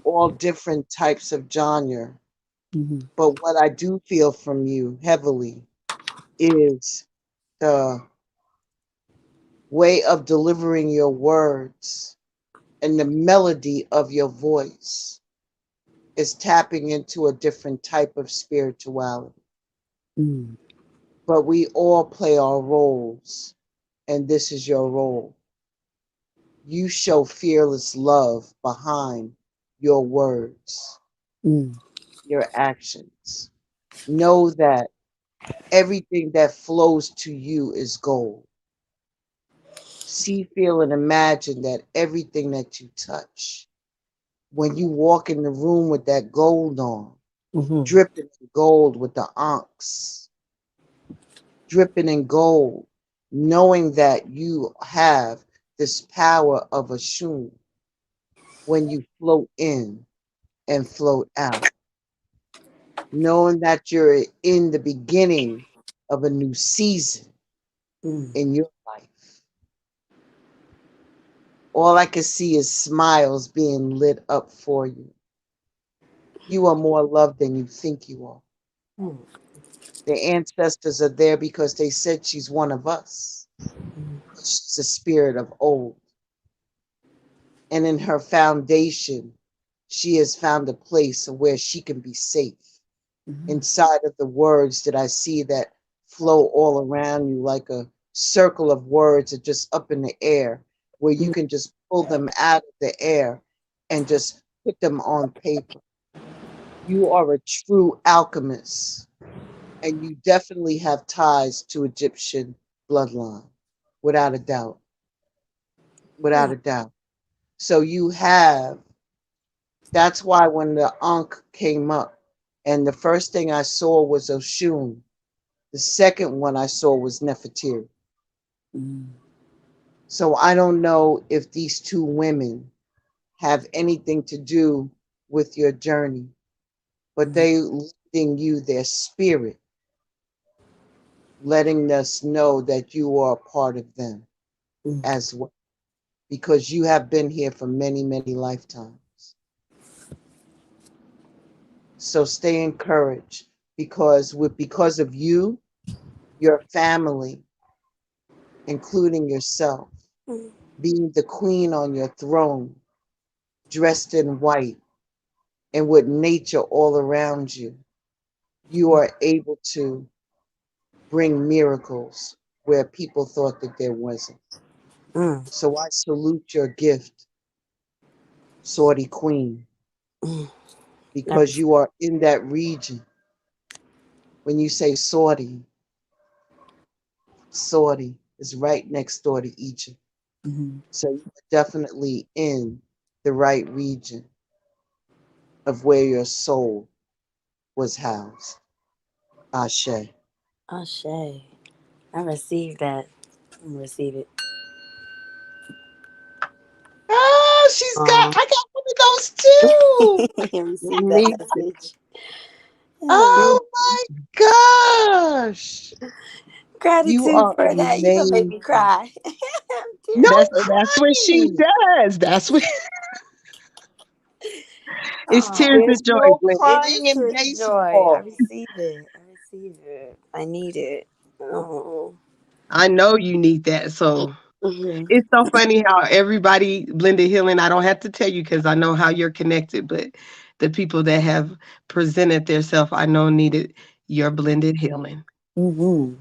all different types of genre. mhm, But what I do feel from you heavily is the way of delivering your words and the melody of your voice is tapping into a different type of spirituality. mm, But we all play our roles, and this is your role. You show fearless love behind your words, mm, your actions. Know that everything that flows to you is gold. See, feel, and imagine that everything that you touch, when you walk in the room with that gold on, mhm, dripping in gold with the ankhs, dripping in gold, knowing that you have this power of a shun when you float in and float out, knowing that you're in the beginning of a new season mm. in your life. All I can see is smiles being lit up for you. You are more loved than you think you are. Mm, The ancestors are there because they said she's one of us. She's a spirit of old. And in her foundation, she has found a place where she can be safe. mhm, Inside of the words that I see that flow all around you like a circle of words that just up in the air, where you mm, can just pull them out of the air and just put them on paper. You are a true alchemist, and you definitely have ties to Egyptian bloodline, without a doubt, without mm, a doubt. So you have, that's why when the Ankh came up, and the first thing I saw was Oshun, the second one I saw was Nefertiri. mm, So I don't know if these two women have anything to do with your journey, but mm, they leading you their spirit, letting us know that you are a part of them mm. as well, because you have been here for many, many lifetimes. So stay encouraged because of you, your family, including yourself, Mm, being the queen on your throne, dressed in white and with nature all around you, you are able to bring miracles where people thought that there wasn't. mm, So I salute your gift, Saudi Queen, mm. I because rec- you are in that region. When you say Saudi, Saudi is right next door to Egypt. mhm. So you're definitely in the right region of where your soul was housed. Ashe. Ashe. I received that. I'm gonna receive it. Ah, Um, I got one of those too. receive that Me too. message. Yeah. Oh my gosh. You Gratitude are for that. You gonna make amazing. me cry. I'm No That's what she crying. does. That's what It's Oh, tears There's of joy, no Glenda. it is crying in tears of joy. I baseball. receive it. I receive it. I need it. Oh. I know you need that. So Hmm. it's so funny how everybody blended healing. I don't have to tell you because I know how you're connected, but the people that have presented themselves, I know needed your blended healing. Hmm.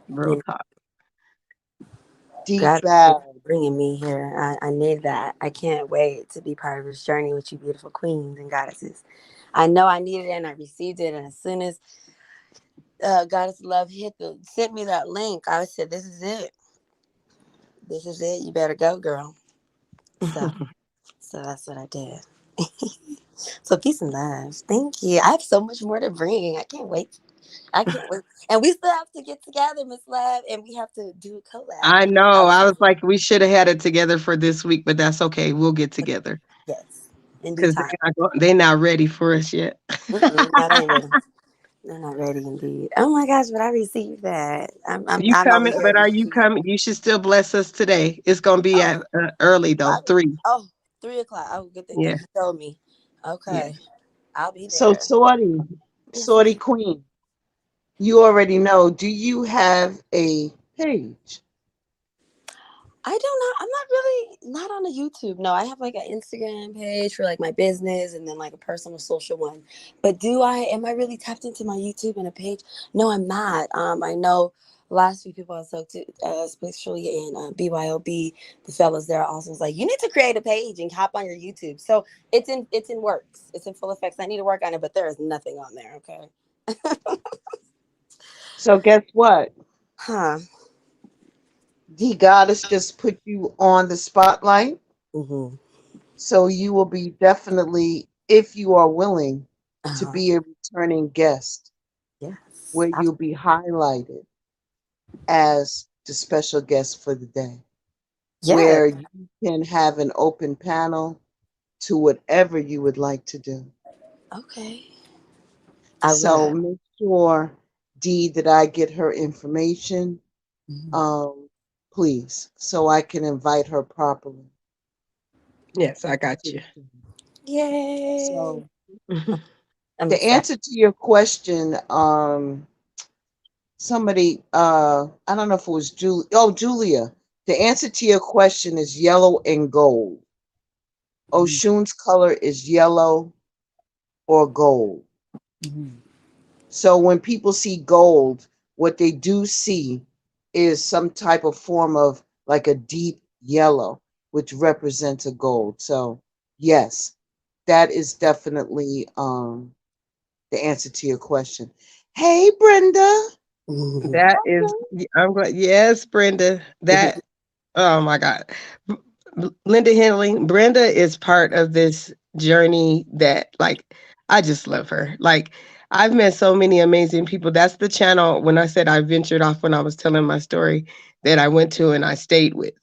Real talk. Deep Gratitude bow. for bringing me here. I need that. I can't wait to be part of this journey with you, beautiful queens and goddesses. I know I needed it and I received it. And as soon as Goddess Love sent me that link, I said, "This is it. This is it. You better go, girl." So, so that's what I did. So peace and love. Thank you. I have so much more to bring. I can't wait. I can't wait. And we still have to get together, Miss Love, and we have to do a collab. I know. I was I was thinking, like, we should have had it together for this week, but that's okay. We'll get together yes, in due because time. they're not ready for us yet. Mm-mm, no, they ain't ready. They're not ready indeed. Oh my gosh, but I received that. You I'm over coming? here But are you receiving. coming? You should still bless us today. It's gonna be Oh, at early though, 3. oh, 3 o'clock. Oh, good thing Yeah, you told me. yeah. Okay, I'll be So, there. Yes, Sorty ma'am. Queen, you already know. Do you have a page? I don't know. I'm not really not on the YouTube. No, I have like an Instagram page for like my business and then like a personal social one. But am I really tapped into my YouTube and a page? No, I'm not. I know last few people I spoke to, especially in BYOB, the fellas there also was like, you need to create a page and hop on your YouTube. So it's in works. It's in full effects. I need to work on it, but there is nothing on there. Okay. So, guess what? Huh. The goddess just put you on the spotlight. Mm-hmm. So, you will be definitely, if you are willing, to Uh-huh. be a returning guest Yes. where you'll be highlighted as the special guest for the day, Yes. where you can have an open panel to whatever you would like to do. Okay. I So love. make sure, Dee, that I get her information, Mhm. um, please, so I can invite her properly Yes, I got to you. the show. Yay. So I'm the excited. answer to your question, somebody, I don't know if it was Julie. Oh, Julia. The answer to your question is yellow and gold. Mhm. Oshun's color is yellow or gold. Mhm. So when people see gold, what they do see is some type of form of like a deep yellow, which represents a gold. So yes, that is definitely the answer to your question. Hey Brenda. Mhm. That is, I'm glad. Yes, Brenda. That, oh my God. Linda Henley, Brenda is part of this journey that, like, I just love her. Like, I've met so many amazing people. That's the channel when I said I ventured off when I was telling my story that I went to and I stayed with.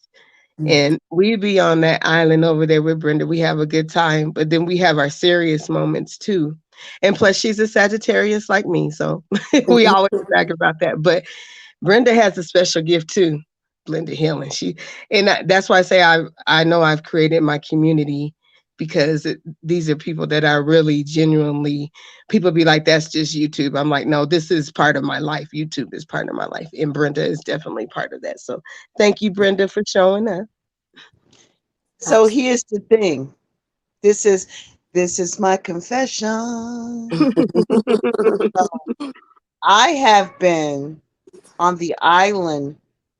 Mhm. And we be on that island over there with Brenda. We have a good time, but then we have our serious moments too. And plus, she's a Sagittarius like me, so we always brag about that. But Brenda has a special gift too, Blended Healing. That's why I say I know I've created my community because these are people that are really genuinely. People be like, "That's just YouTube." I'm like, "No, this is part of my life. YouTube is part of my life, and Brenda is definitely part of that." So, thank you, Brenda, for showing up. So here's the thing. This is this is my confession. I have been on the island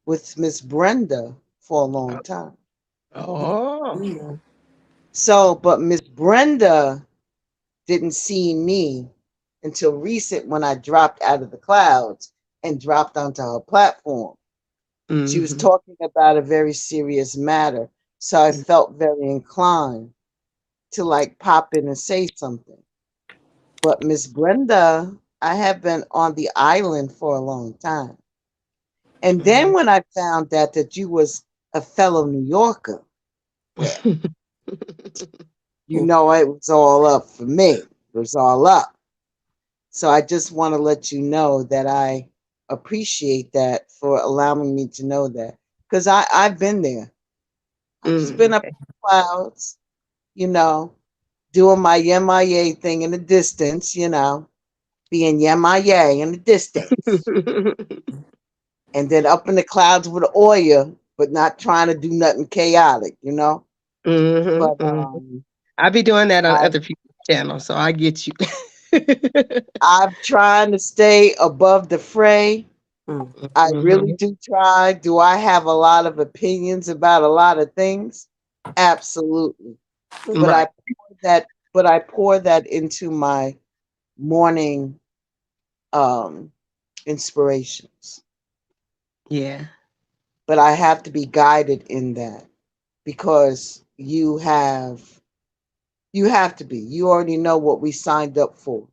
with Miss Brenda for a long time. Oh. Mhm. So, but Miss Brenda didn't see me until recent when I dropped out of the clouds and dropped onto her platform. She was Hmm. talking about a very serious matter. So I felt very inclined to like pop in and say something. But Miss Brenda, I have been on the island for a long time. And then when I found out that you was a fellow New Yorker, well, you know it was all up for me. It was all up. So I just want to let you know that I appreciate that for allowing me to know that. Because I've been there. I've just been up Okay. in the clouds, you know. doing my MIA thing in the distance, being MIA in the distance, and then up in the clouds with Oya, but not trying to do nothing chaotic. But Hmm. I be doing that on I other people's channels, so I get you. I'm trying to stay above the fray. Mm. I really Hmm. do try. Do I have a lot of opinions about a lot of things? Absolutely. But I Right. pour that but I pour that into my morning um inspirations. Yeah. But I have to be guided in that because you have to be. You already know what we signed up for.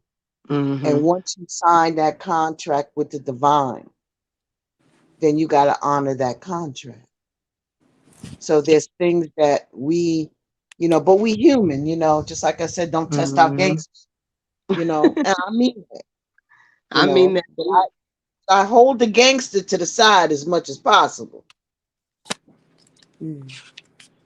And Hmm. once you sign that contract with the divine, then you got to honor that contract. So there's things that but we human, just like I said, don't test our Hmm. gangsters, and I mean it, you I mean know. that But too. I hold the gangster to the side as much as possible. Mm.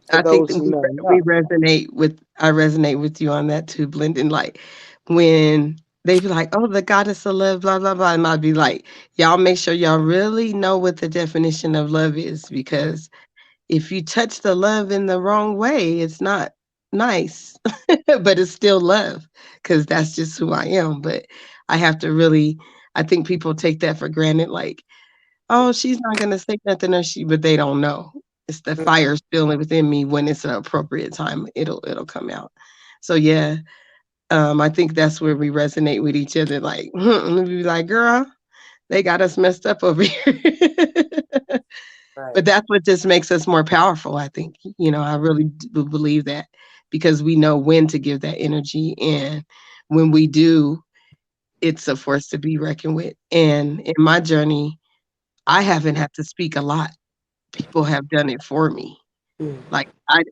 For I think those that who know, we know. resonate with. I resonate with you on that too, Blendon. Like when they be like, "Oh, the goddess of love," blah blah blah, and I'd be like, "Y'all make sure y'all really know what the definition of love is, because if you touch the love in the wrong way, it's not nice, but it's still love, because that's just who I am." But I have to really. I think people take that for granted, like, "Oh, she's not gonna say nothing," or but they don't know. It's the fire still within me. When it's an appropriate time, it'll come out. So yeah, I think that's where we resonate with each other. Like, we be like, "Girl, they got us messed up over here." But Right. that's what just makes us more powerful, I think. I really do believe that, because we know when to give that energy, and when we do, it's a force to be reckoned with. And in my journey, I haven't had to speak a lot. People have done it for me. Mm. Like,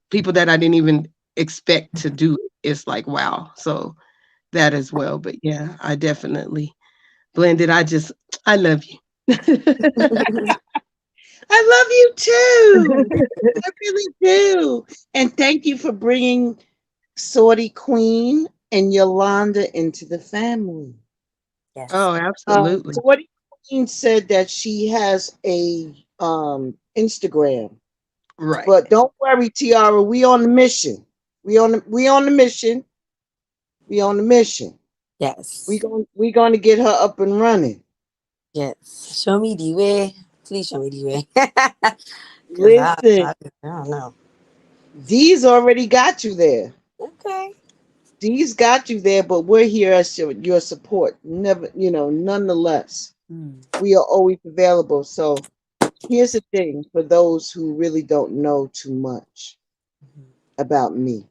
people that I didn't even expect to do it. It's like, wow. So that as well. But yeah, I definitely blended. I love you. I love you too. I really do. And thank you for bringing Sorty Queen and Yolanda into the family. Yes. Oh, absolutely. Sorty Queen said that she has a Instagram. Right. But don't worry, Tiara, we on the mission. We on the mission. We on the mission. We Yes. going we going to get her up and running. Yes. Show me the way. Please show me the way. Cause Listen, I don't know. D's already got you there. Okay. D's got you there, but we're here as your support. Never, nonetheless, Mm. we are always available. So here's the thing for those who really don't know too much about me.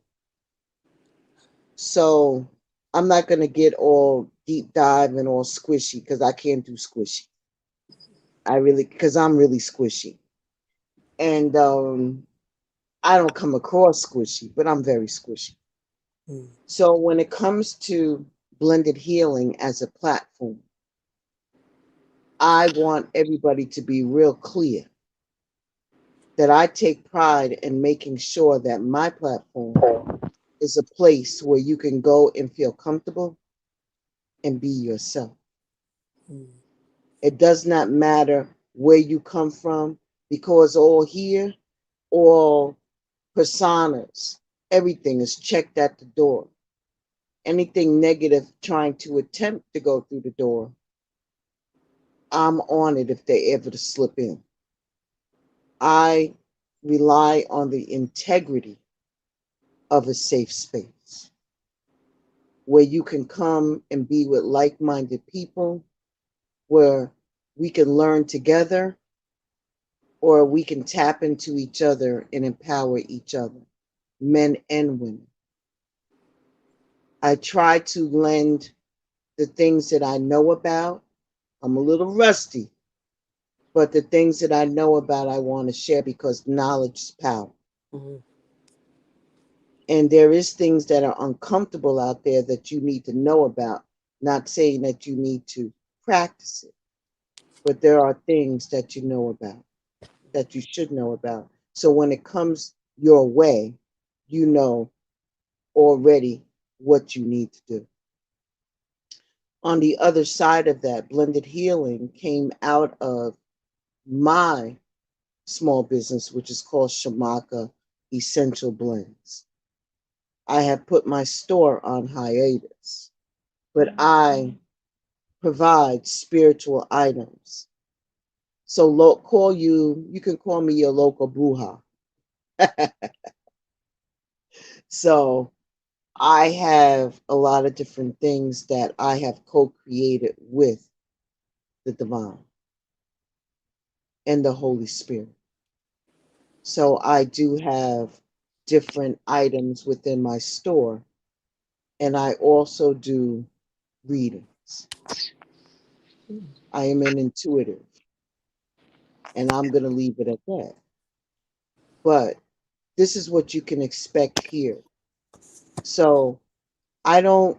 So I'm not going to get all deep dive and all squishy because I can't do squishy. Because I'm really squishy. And I don't come across squishy, but I'm very squishy. Mm. So when it comes to blended healing as a platform, I want everybody to be real clear that I take pride in making sure that my platform is a place where you can go and feel comfortable and be yourself. Mm. It does not matter where you come from because all here, all personas, everything is checked at the door. Anything negative trying to attempt to go through the door, I'm on it if they ever to slip in. I rely on the integrity of a safe space where you can come and be with like minded people, where we can learn together or we can tap into each other and empower each other, men and women. I try to lend the things that I know about. I'm a little rusty, but the things that I know about, I want to share because knowledge is power. Mm. And there is things that are uncomfortable out there that you need to know about. Not saying that you need to practice it, but there are things that you know about, that you should know about. So when it comes your way, you know already what you need to do. On the other side of that, blended healing came out of my small business, which is called Shamaka Essential Blends. I have put my store on hiatus, but I provide spiritual items. So you can call me your local bruja. So I have a lot of different things that I have co-created with the divine and the Holy Spirit. So I do have different items within my store, and I also do readings. I am an intuitive, and I'm going to leave it at that. But this is what you can expect here. So I don't,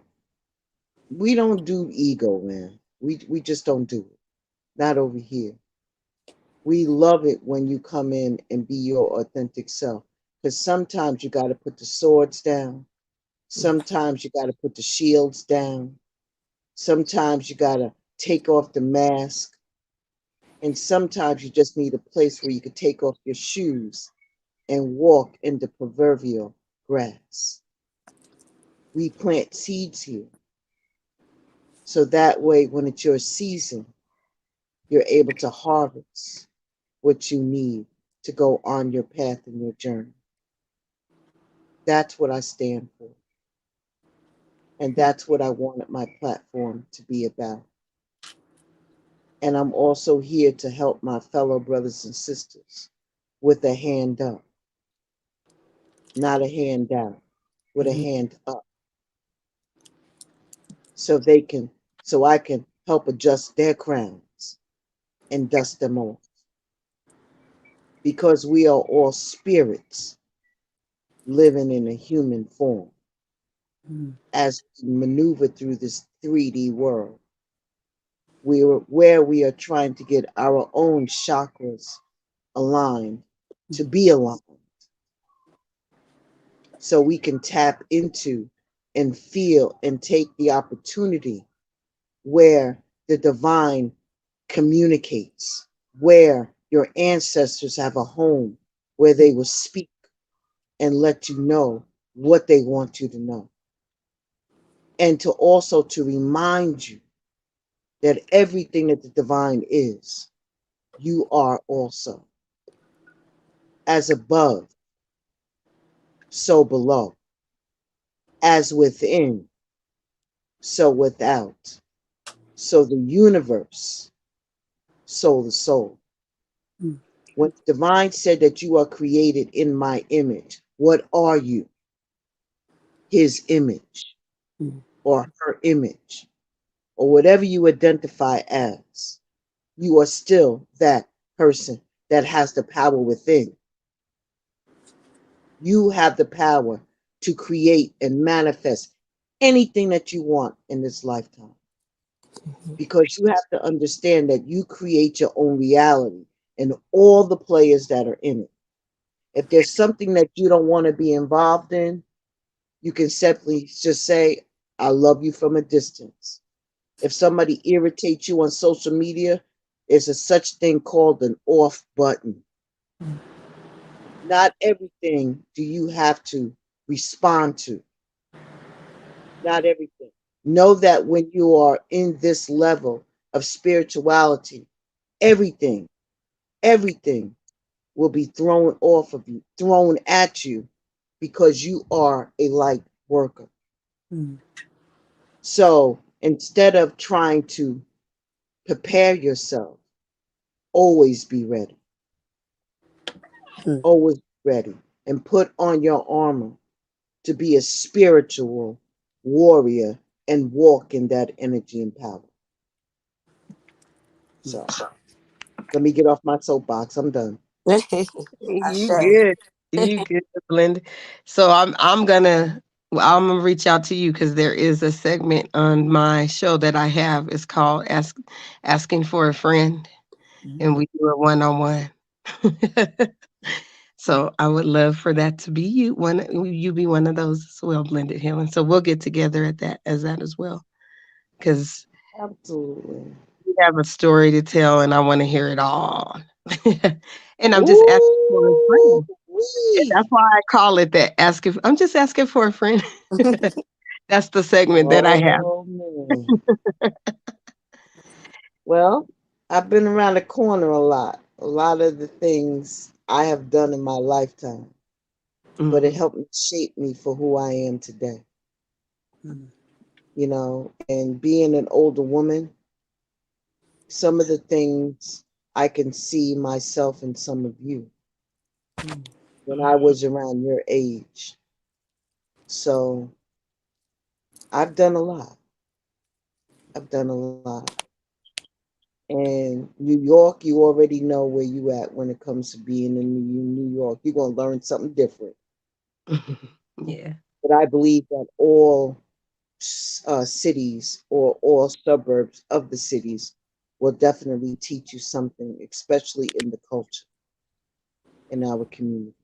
we don't do ego, man. We just don't do it. Not over here. We love it when you come in and be your authentic self. Because sometimes you got to put the swords down. Sometimes you got to put the shields down. Sometimes you got to take off the mask. And sometimes you just need a place where you could take off your shoes and walk in the proverbial grass. We plant seeds here. So that way, when it's your season, you're able to harvest what you need to go on your path and your journey. That's what I stand for. And that's what I wanted my platform to be about. And I'm also here to help my fellow brothers and sisters with a hand up, not a hand down, with a Mhm. hand up, so they can, so I can help adjust their crowns and dust them off. Because we are all spirits living in a human form Mhm. as we maneuver through this 3D world. Where we are trying to get our own chakras aligned to be aligned so we can tap into and feel and take the opportunity where the divine communicates, where your ancestors have a home where they will speak and let you know what they want you to know. And to also to remind you that everything that the divine is, you are also. As above, so below. As within, so without. So the universe, so the soul. Mhm. When divine said that you are created in my image, what are you? His image Mhm. or her image or whatever you identify as. You are still that person that has the power within. You have the power to create and manifest anything that you want in this lifetime, because you have to understand that you create your own reality and all the players that are in it. If there's something that you don't want to be involved in, you can simply just say, I love you from a distance. If somebody irritates you on social media, there's a such thing called an off button. Not everything do you have to respond to. Not everything. Know that when you are in this level of spirituality, everything, everything will be thrown off of you, thrown at you, because you are a light worker. Mhm. So instead of trying to prepare yourself, always be ready. Mhm. Always be ready. And put on your armor to be a spiritual warrior and walk in that energy and power. So let me get off my soapbox. I'm done. You Ashe. good. You good, Linda. So I'm gonna reach out to you because there is a segment on my show that I have. It's called Asking for a Friend, and Mhm. we do it one on one. So I would love for that to be you. You be one of those as well, blended healing. So we'll get together at that as well, because Absolutely. you have a story to tell, and I want to hear it all. And I'm just asking for a Ooh, friend. And wee. that's why I call it that. I'm just asking for a friend. That's the segment that I have. Oh man. Well, I've been around the corner a lot. A lot of the things I have done in my lifetime, but it Hmm. helped me shape me for who I am today. Mm, And being an older woman, some of the things I can see myself in some of you mm, when I was around your age. So I've done a lot. I've done a lot. And New York, you already know where you at when it comes to being in New York. You're gonna learn something different. Yeah. But I believe that all cities or all suburbs of the cities will definitely teach you something, especially in the culture in our community,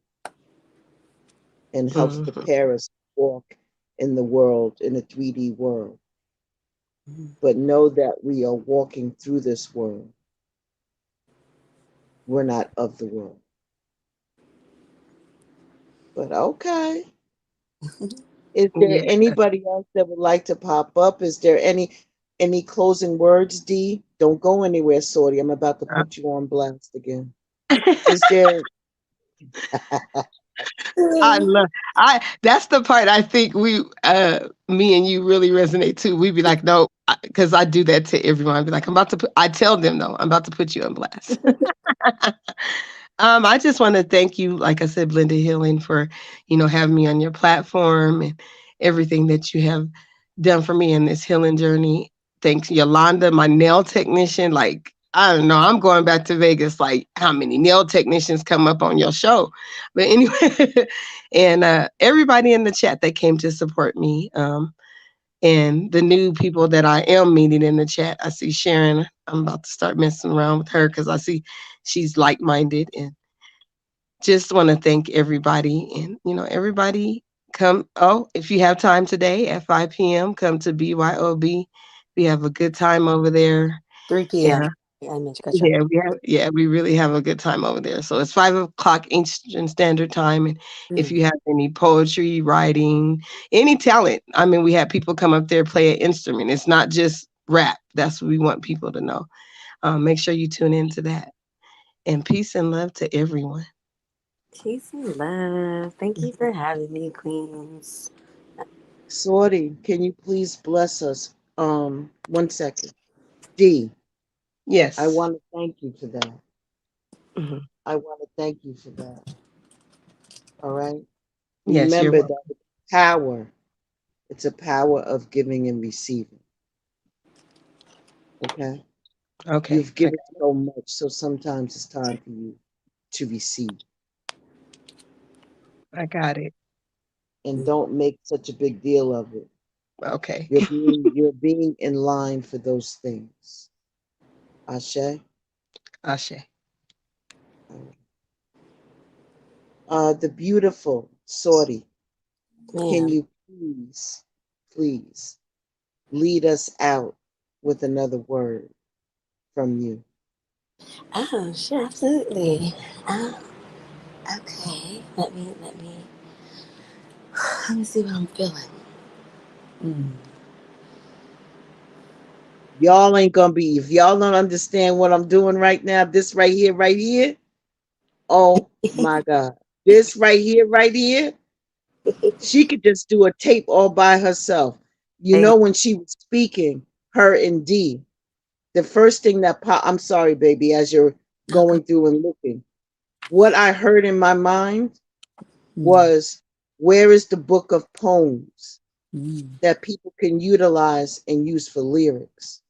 and helps Hmm. prepare us to walk in the world, in a 3D world. mm. But know that we are walking through this world. We're not of the world. But okay. Is there Yeah. anybody else that would like to pop up? Is there any closing words, D? Don't go anywhere, Sorty. I'm about to put you on blast again. Is there I love I that's the part I think me and you really resonate too. We be like, no, because I do that to everyone. I be like, I tell them though, I'm about to put you on blast. I just want to thank you, like I said, Blended Healing, for having me on your platform and everything that you have done for me in this healing journey. Thanks, Yolanda, my nail technician. Like, I don't know, I'm going back to Vegas. Like, how many nail technicians come up on your show? But anyway, and everybody in the chat that came to support me. And the new people that I am meeting in the chat, I see Sharon. I'm about to start messing around with her because I see she's like minded, and just want to thank everybody. And everybody come. Oh, if you have time today at 5 p.m., come to BYOB. We have a good time over there. 3 p.m. Yeah. I meant to cut you off. Yeah, we really have a good time over there. So it's 5 o'clock Eastern Standard Time. And if Mm, you have any poetry, writing, any talent, I mean, we have people come up there, play an instrument. It's not just rap. That's what we want people to know. Make sure you tune into that. And peace and love to everyone. peace and love. Thank you for having me, Queens. Sorty? Can you please bless us? 1 second. D, I Yes. want to thank you for that. Mhm. I want to thank you for that. All right. Yes, you're Remember welcome. that it's power. It's a power of giving and receiving. Okay. Okay. You've given so much, so sometimes it's time for you to receive. I got it. And don't make such a big deal of it. Okay. You're being in line for those things. Ashe. Ashe. The beautiful Sorty, can Man. you please lead us out with another word from you? Oh, sure, absolutely. Um, okay. Let me see what I'm feeling. Mm. Y'all ain't gonna be, if y'all don't understand what I'm doing right now, this right here, oh my God. This right here, she could just do a tape all by herself. You Hey, know, when she was speaking, her and D, the first thing that I'm sorry, baby, as you're okay. going through and looking, what I heard in my mind Mm, was, where is the book of poems mm, that people can utilize and use for lyrics?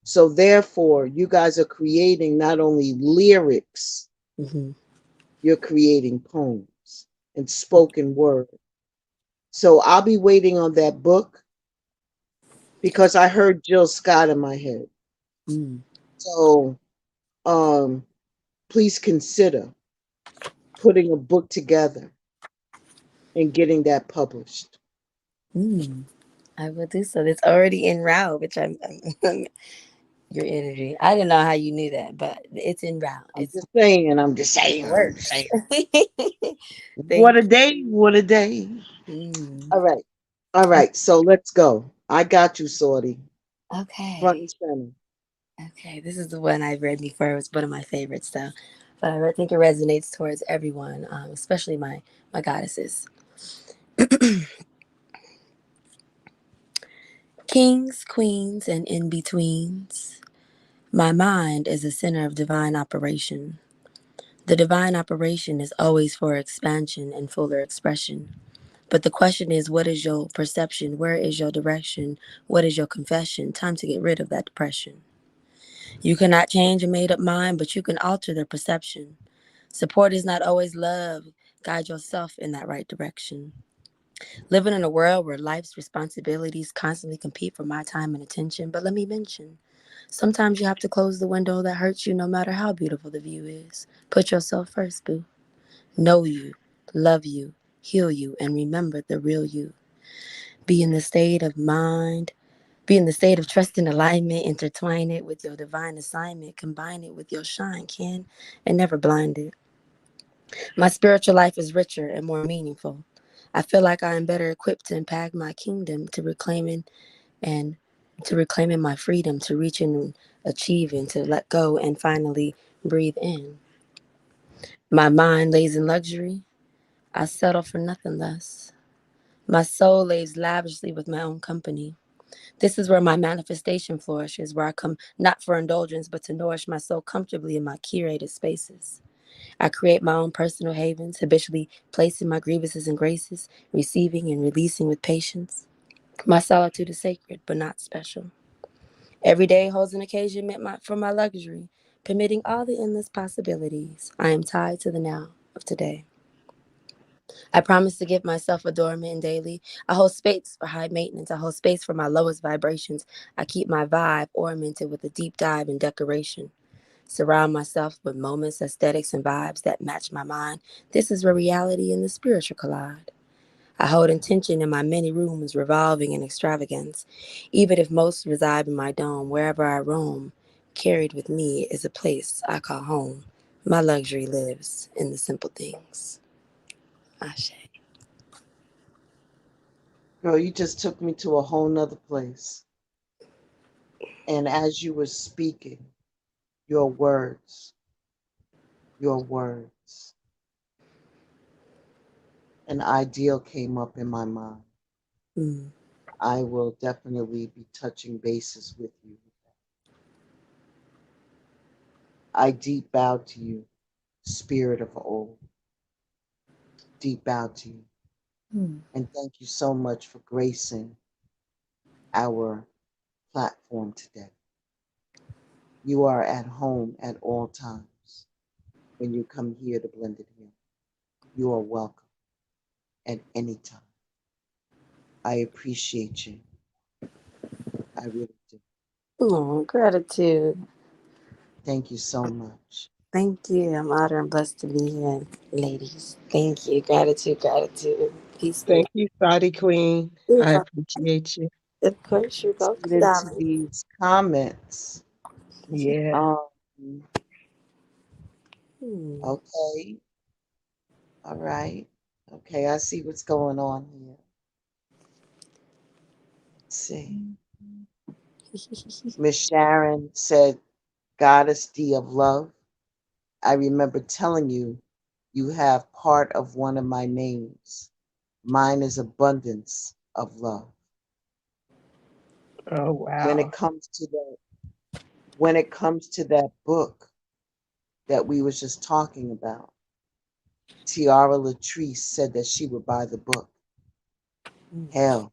So therefore, you guys are creating not only lyrics, mm-hmm. you're creating poems and spoken word. So I'll be waiting on that book because I heard Jill Scott in my head. Mm, So um, please consider putting a book together and getting that published. Mm, I will do so. It's already en route, which I'm your energy. I didn't know how you knew that, but it's en route. I'm It's just saying, I'm just in saying, the I'm just works. saying. What Thank a day, what a day. you. All right. All right. So let's go. I got you, Sorty. Front Okay. and center. Okay. This is the one I've read before. It was one of my favorites, though. But I think it resonates towards everyone, especially my goddesses. Kings, queens, and in betweens. My mind is a center of divine operation. The divine operation is always for expansion and fuller expression. But the question is, what is your perception? Where is your direction? What is your confession? Time to get rid of that depression. You cannot change a made up mind, but you can alter their perception. Support is not always love. Guide yourself in that right direction. Living in a world where life's responsibilities constantly compete for my time and attention, but let me mention, sometimes you have to close the window that hurts you no matter how beautiful the view is. Put yourself first, boo. Know you, love you, heal you, and remember the real you. Be in the state of mind, be in the state of trust and alignment, intertwine it with your divine assignment, combine it with your shine, can, and never blind it. My spiritual life is richer and more meaningful. I feel like I am better equipped to impact my kingdom, and to reclaiming my freedom, to reaching and achieving, to let go and finally breathe in. My mind lays in luxury. I settle for nothing less. My soul lays lavishly with my own company. This is where my manifestation flourishes, where I come not for indulgence, but to nourish my soul comfortably in my curated spaces. I create my own personal havens, habitually placing my grievances and graces, receiving and releasing with patience. My solitude is sacred, but not special. Every day holds an occasion for my luxury, permitting all the endless possibilities. I am tied to the now of today. I promise to give myself adornment daily. I hold space for high maintenance. I hold space for my lowest vibrations. I keep my vibe ornamented with a deep dive in decoration. Surround myself with moments, aesthetics, and vibes that match my mind. This is where reality and the spiritual collide. I hold intention in my many rooms, revolving in extravagance. Even if most reside in my dome, wherever I roam, carried with me is a place I call home. My luxury lives in the simple things. Ashe. Girl, you just took me to a whole nother place. And as you were speaking, your words, your words, an ideal came up in my mind. Mm, I will definitely be touching bases with you. I deep bow to you, spirit of old, deep bow to you. mm, And thank you so much for gracing our platform today. You are at home at all times when you come here to Blended Here. You are welcome at any time. I appreciate you. I really do. oh, gratitude. Thank you so much. Thank you. I'm honored and blessed to be here, ladies. Thank you. Gratitude, gratitude. Peace be. Thank you, Saudi Queen. You're I welcome. appreciate you. Of course, you're Let's get welcome, into darling. these comments. Yeah. Um, Hmm. okay. All right. Okay, I see what's going on here. Let's see. Miss Sharon said, Goddess D of Love. I remember telling you you have part of one of my names. Mine is abundance of love. Oh, When wow. it comes to that, when it comes to that book that we was just talking about, Tiara Latrice said that she would buy the book. Hell,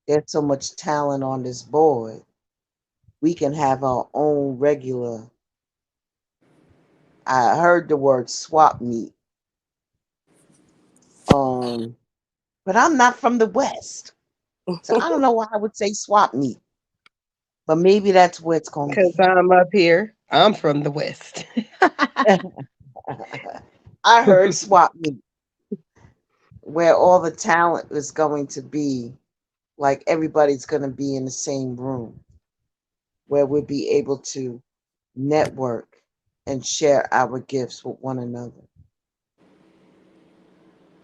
there's so much talent on this board. We can have our own regular. I heard the word swap meet. Um, but I'm not from the West. So I don't know why I would say swap meet. But maybe that's where it's gonna Because be. I'm up here. I'm from the West. I heard swap meet, where all the talent is going to be, like everybody's going to be in the same room, where we'll be able to network and share our gifts with one another.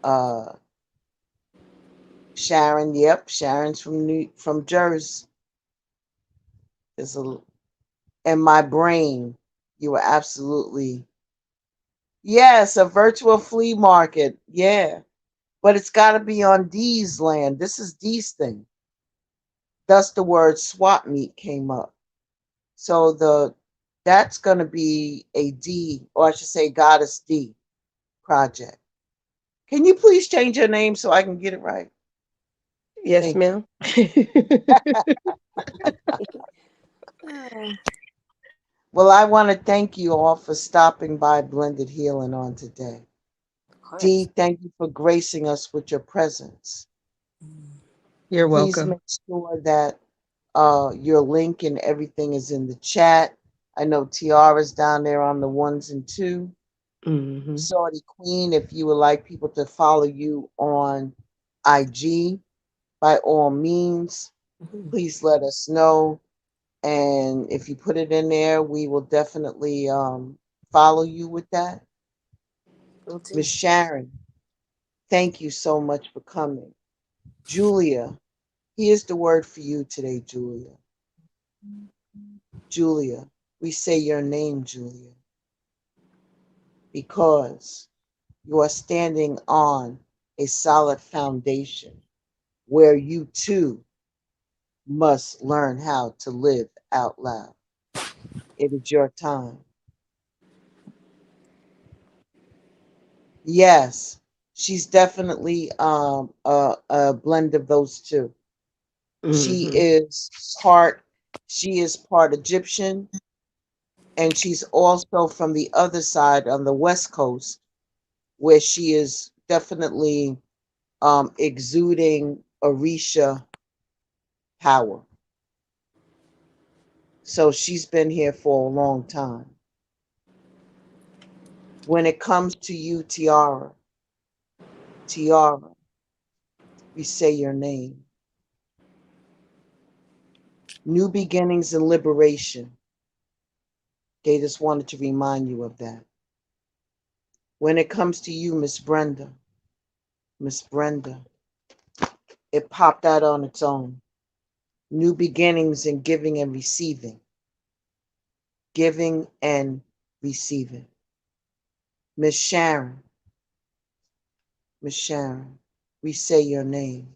Uh, Sharon, yep, Sharon's from Jersey. There's a in my brain. You were absolutely yes, a virtual flea market. Yeah, but it's got to be on Dee's land. This is Dee's thing. Thus, the word swap meet came up. So that's going to be a D, or I should say, Goddess D project. Can you please change your name so I can get it right? Yes, Thank you. ma'am. Ah, Well, I want to thank you all for stopping by Blended Healing on today. of Dee, course. thank you for gracing us with your presence. Mm. You're Please welcome. make sure that your link and everything is in the chat. I know Tiara's down there on the ones and two. Hmm. Saudi Queen, if you would like people to follow you on IG, by all means, Mhm. please let us know. And if you put it in there, we will definitely follow you with that. Will Miss do. Sharon, thank you so much for coming. Julia, here's the word for you today, Julia. Julia, we say your name, Julia, because you are standing on a solid foundation where you too must learn how to live out loud. It is your time. Yes, she's definitely a blend of those two. She Hmm. is part she is part Egyptian, and she's also from the other side on the west coast, where she is definitely exuding Orisha power. So she's been here for a long time. When it comes to you, Tiara, Tiara, we say your name. New beginnings and liberation. They just wanted to remind you of that. When it comes to you, Miss Brenda, it popped out on its own. New beginnings and giving and receiving. Giving and receiving. Miss Sharon, Miss Sharon, we say your name.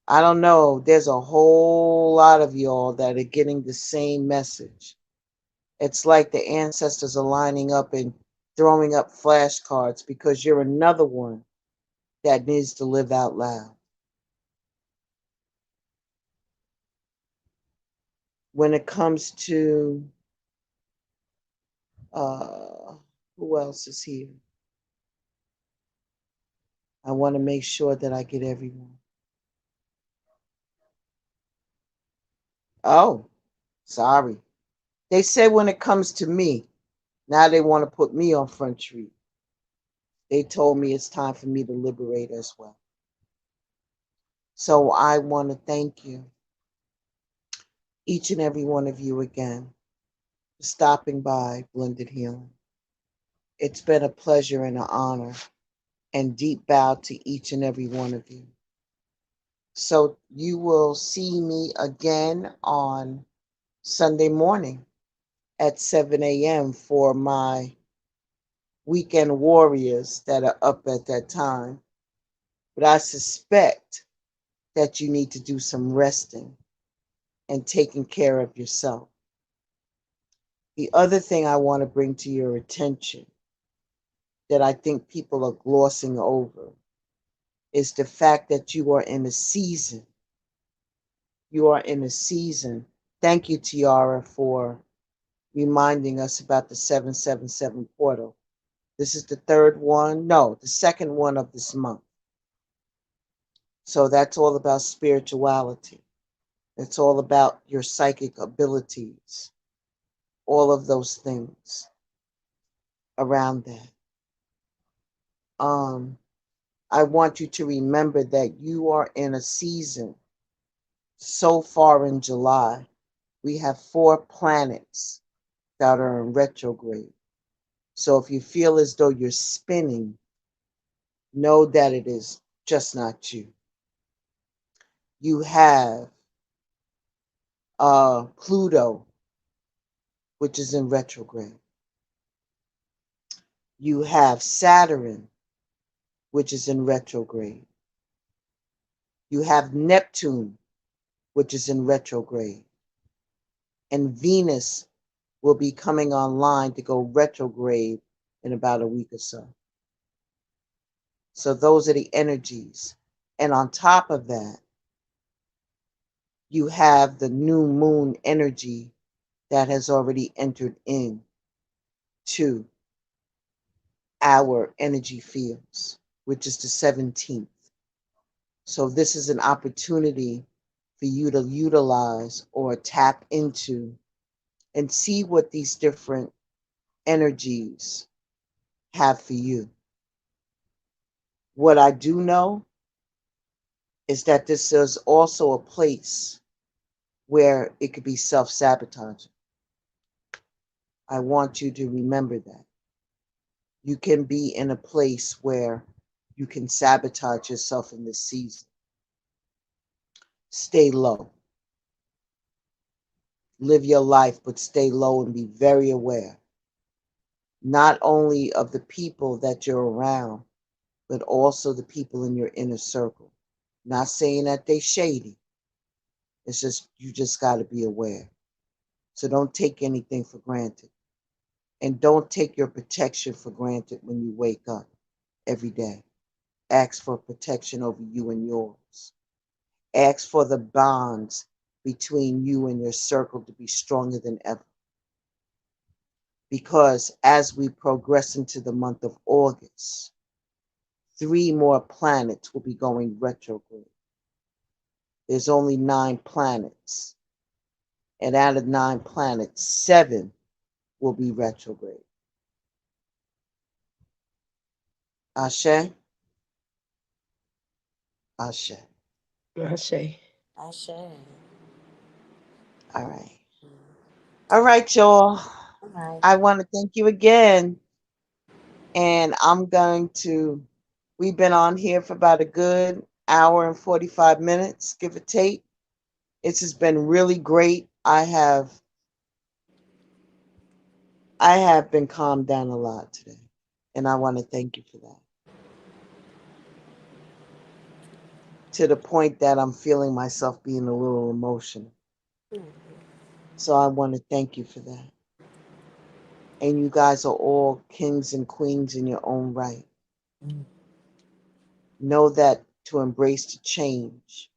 I don't know. There's a whole lot of y'all that are getting the same message. It's like the ancestors are lining up and throwing up flashcards because you're another one that needs to live out loud. When it comes to uh, who else is here? I want to make sure that I get everyone. Oh, sorry. They say when it comes to me, now they want to put me on Front Street. They told me it's time for me to liberate as well. So I want to thank you, each and every one of you again, for stopping by Blended Healing. It's been a pleasure and an honor, and deep bow to each and every one of you. So you will see me again on Sunday morning at 7 a.m. for my weekend warriors that are up at that time. But I suspect that you need to do some resting and taking care of yourself. The other thing I want to bring to your attention that I think people are glossing over is the fact that you are in a season. You are in a season. Thank you, Tiara, for reminding us about the 777 portal. This is the third one. No, the second one of this month. So that's all about spirituality. It's all about your psychic abilities, all of those things. around that. Um, I want you to remember that you are in a season so far in July. We have 4 planets that are in retrograde. So if you feel as though you're spinning, know that it is just not you. You have Pluto, which is in retrograde. You have Saturn, which is in retrograde. You have Neptune, which is in retrograde. And Venus will be coming online to go retrograde in about a week or so. So those are the energies. And on top of that, you have the new moon energy that has already entered in to our energy fields, which is the 17th. So this is an opportunity for you to utilize or tap into and see what these different energies have for you. What I do know is that this is also a place where it could be self sabotaging. I want you to remember that. You can be in a place where you can sabotage yourself in this season. Stay low. Live your life, but stay low and be very aware, not only of the people that you're around, but also the people in your inner circle. Not saying that they shady. It's just you just got to be aware. So don't take anything for granted. And don't take your protection for granted when you wake up every day. Ask for protection over you and yours. Ask for the bonds between you and your circle to be stronger than ever. Because as we progress into the month of August, 3 more planets will be going retrograde. There's only 9 planets. And out of 9 planets, 7 will be retrograde. Ashe? Ashe. Ashe. Ashe. All right. All right, y'all. All right. I want to thank you again. And I'm going to, we've been on here for about a good hour and 45 minutes, give or take. This has been really great. I have been calmed down a lot today. And I want to thank you for that. To the point that I'm feeling myself being a little emotional. So I want to thank you for that. And you guys are all kings and queens in your own right. Know that to embrace the change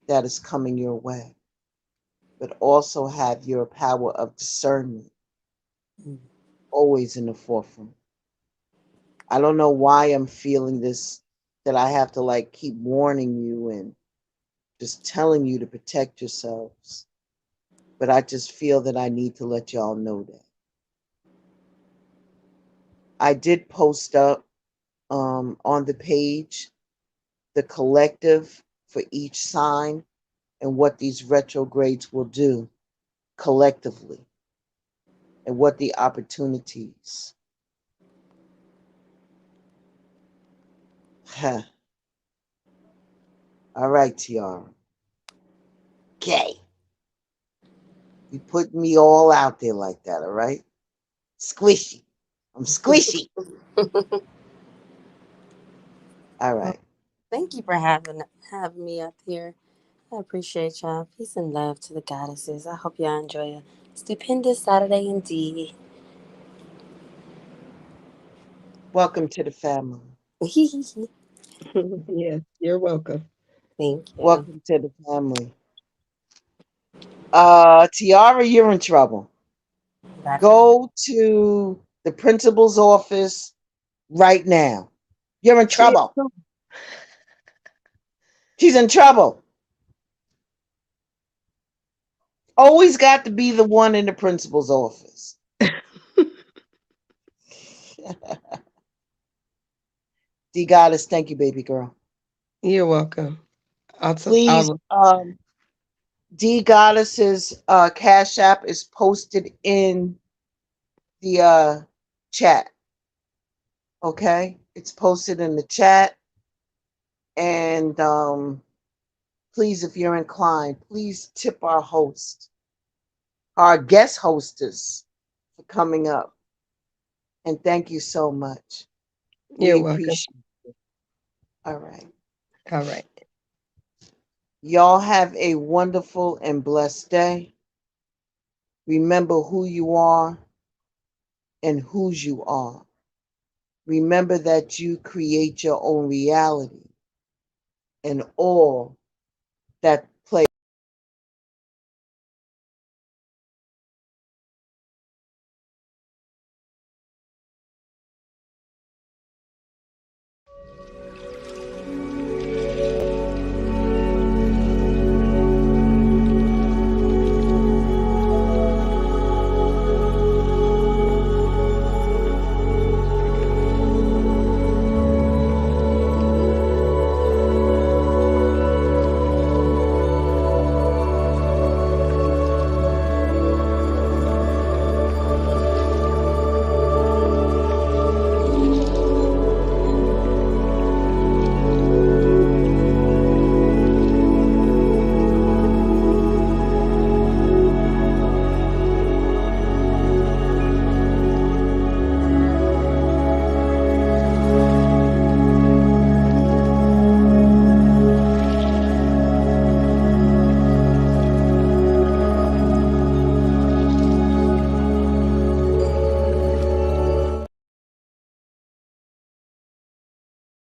that is coming your way, but also have your power of discernment always in the forefront. I don't know why I'm feeling this, that I have to like keep warning you and just telling you to protect yourselves. But I just feel that I need to let y'all know that. I did post up on the page the collective for each sign and what these retrogrades will do collectively and what the opportunities. Huh. All right, Tiara. Okay. You put me all out there like that, all right? Squishy. I'm squishy. All Well, right. thank you for having me up here. I appreciate y'all. Peace and love to the goddesses. I hope y'all enjoy a stupendous Saturday indeed. Welcome to the family. Yes, you're welcome. Thank you. Welcome to the family. Tiara, you're in trouble. Got to Go to the principal's office right now. You're in She, trouble. She's in trouble. Always got to be the one in the principal's office. D Goddess, thank you, baby girl. You're welcome. Please, I'll D Goddess's Cash App is posted in the chat. Okay, it's posted in the chat, and please, if you're inclined, please tip our host, our guest hostess, for coming up. And thank you so much. We you're welcome. appreciate it. All right. All right. Y'all have a wonderful and blessed day. Remember who you are and whose you are. Remember that you create your own reality, and all that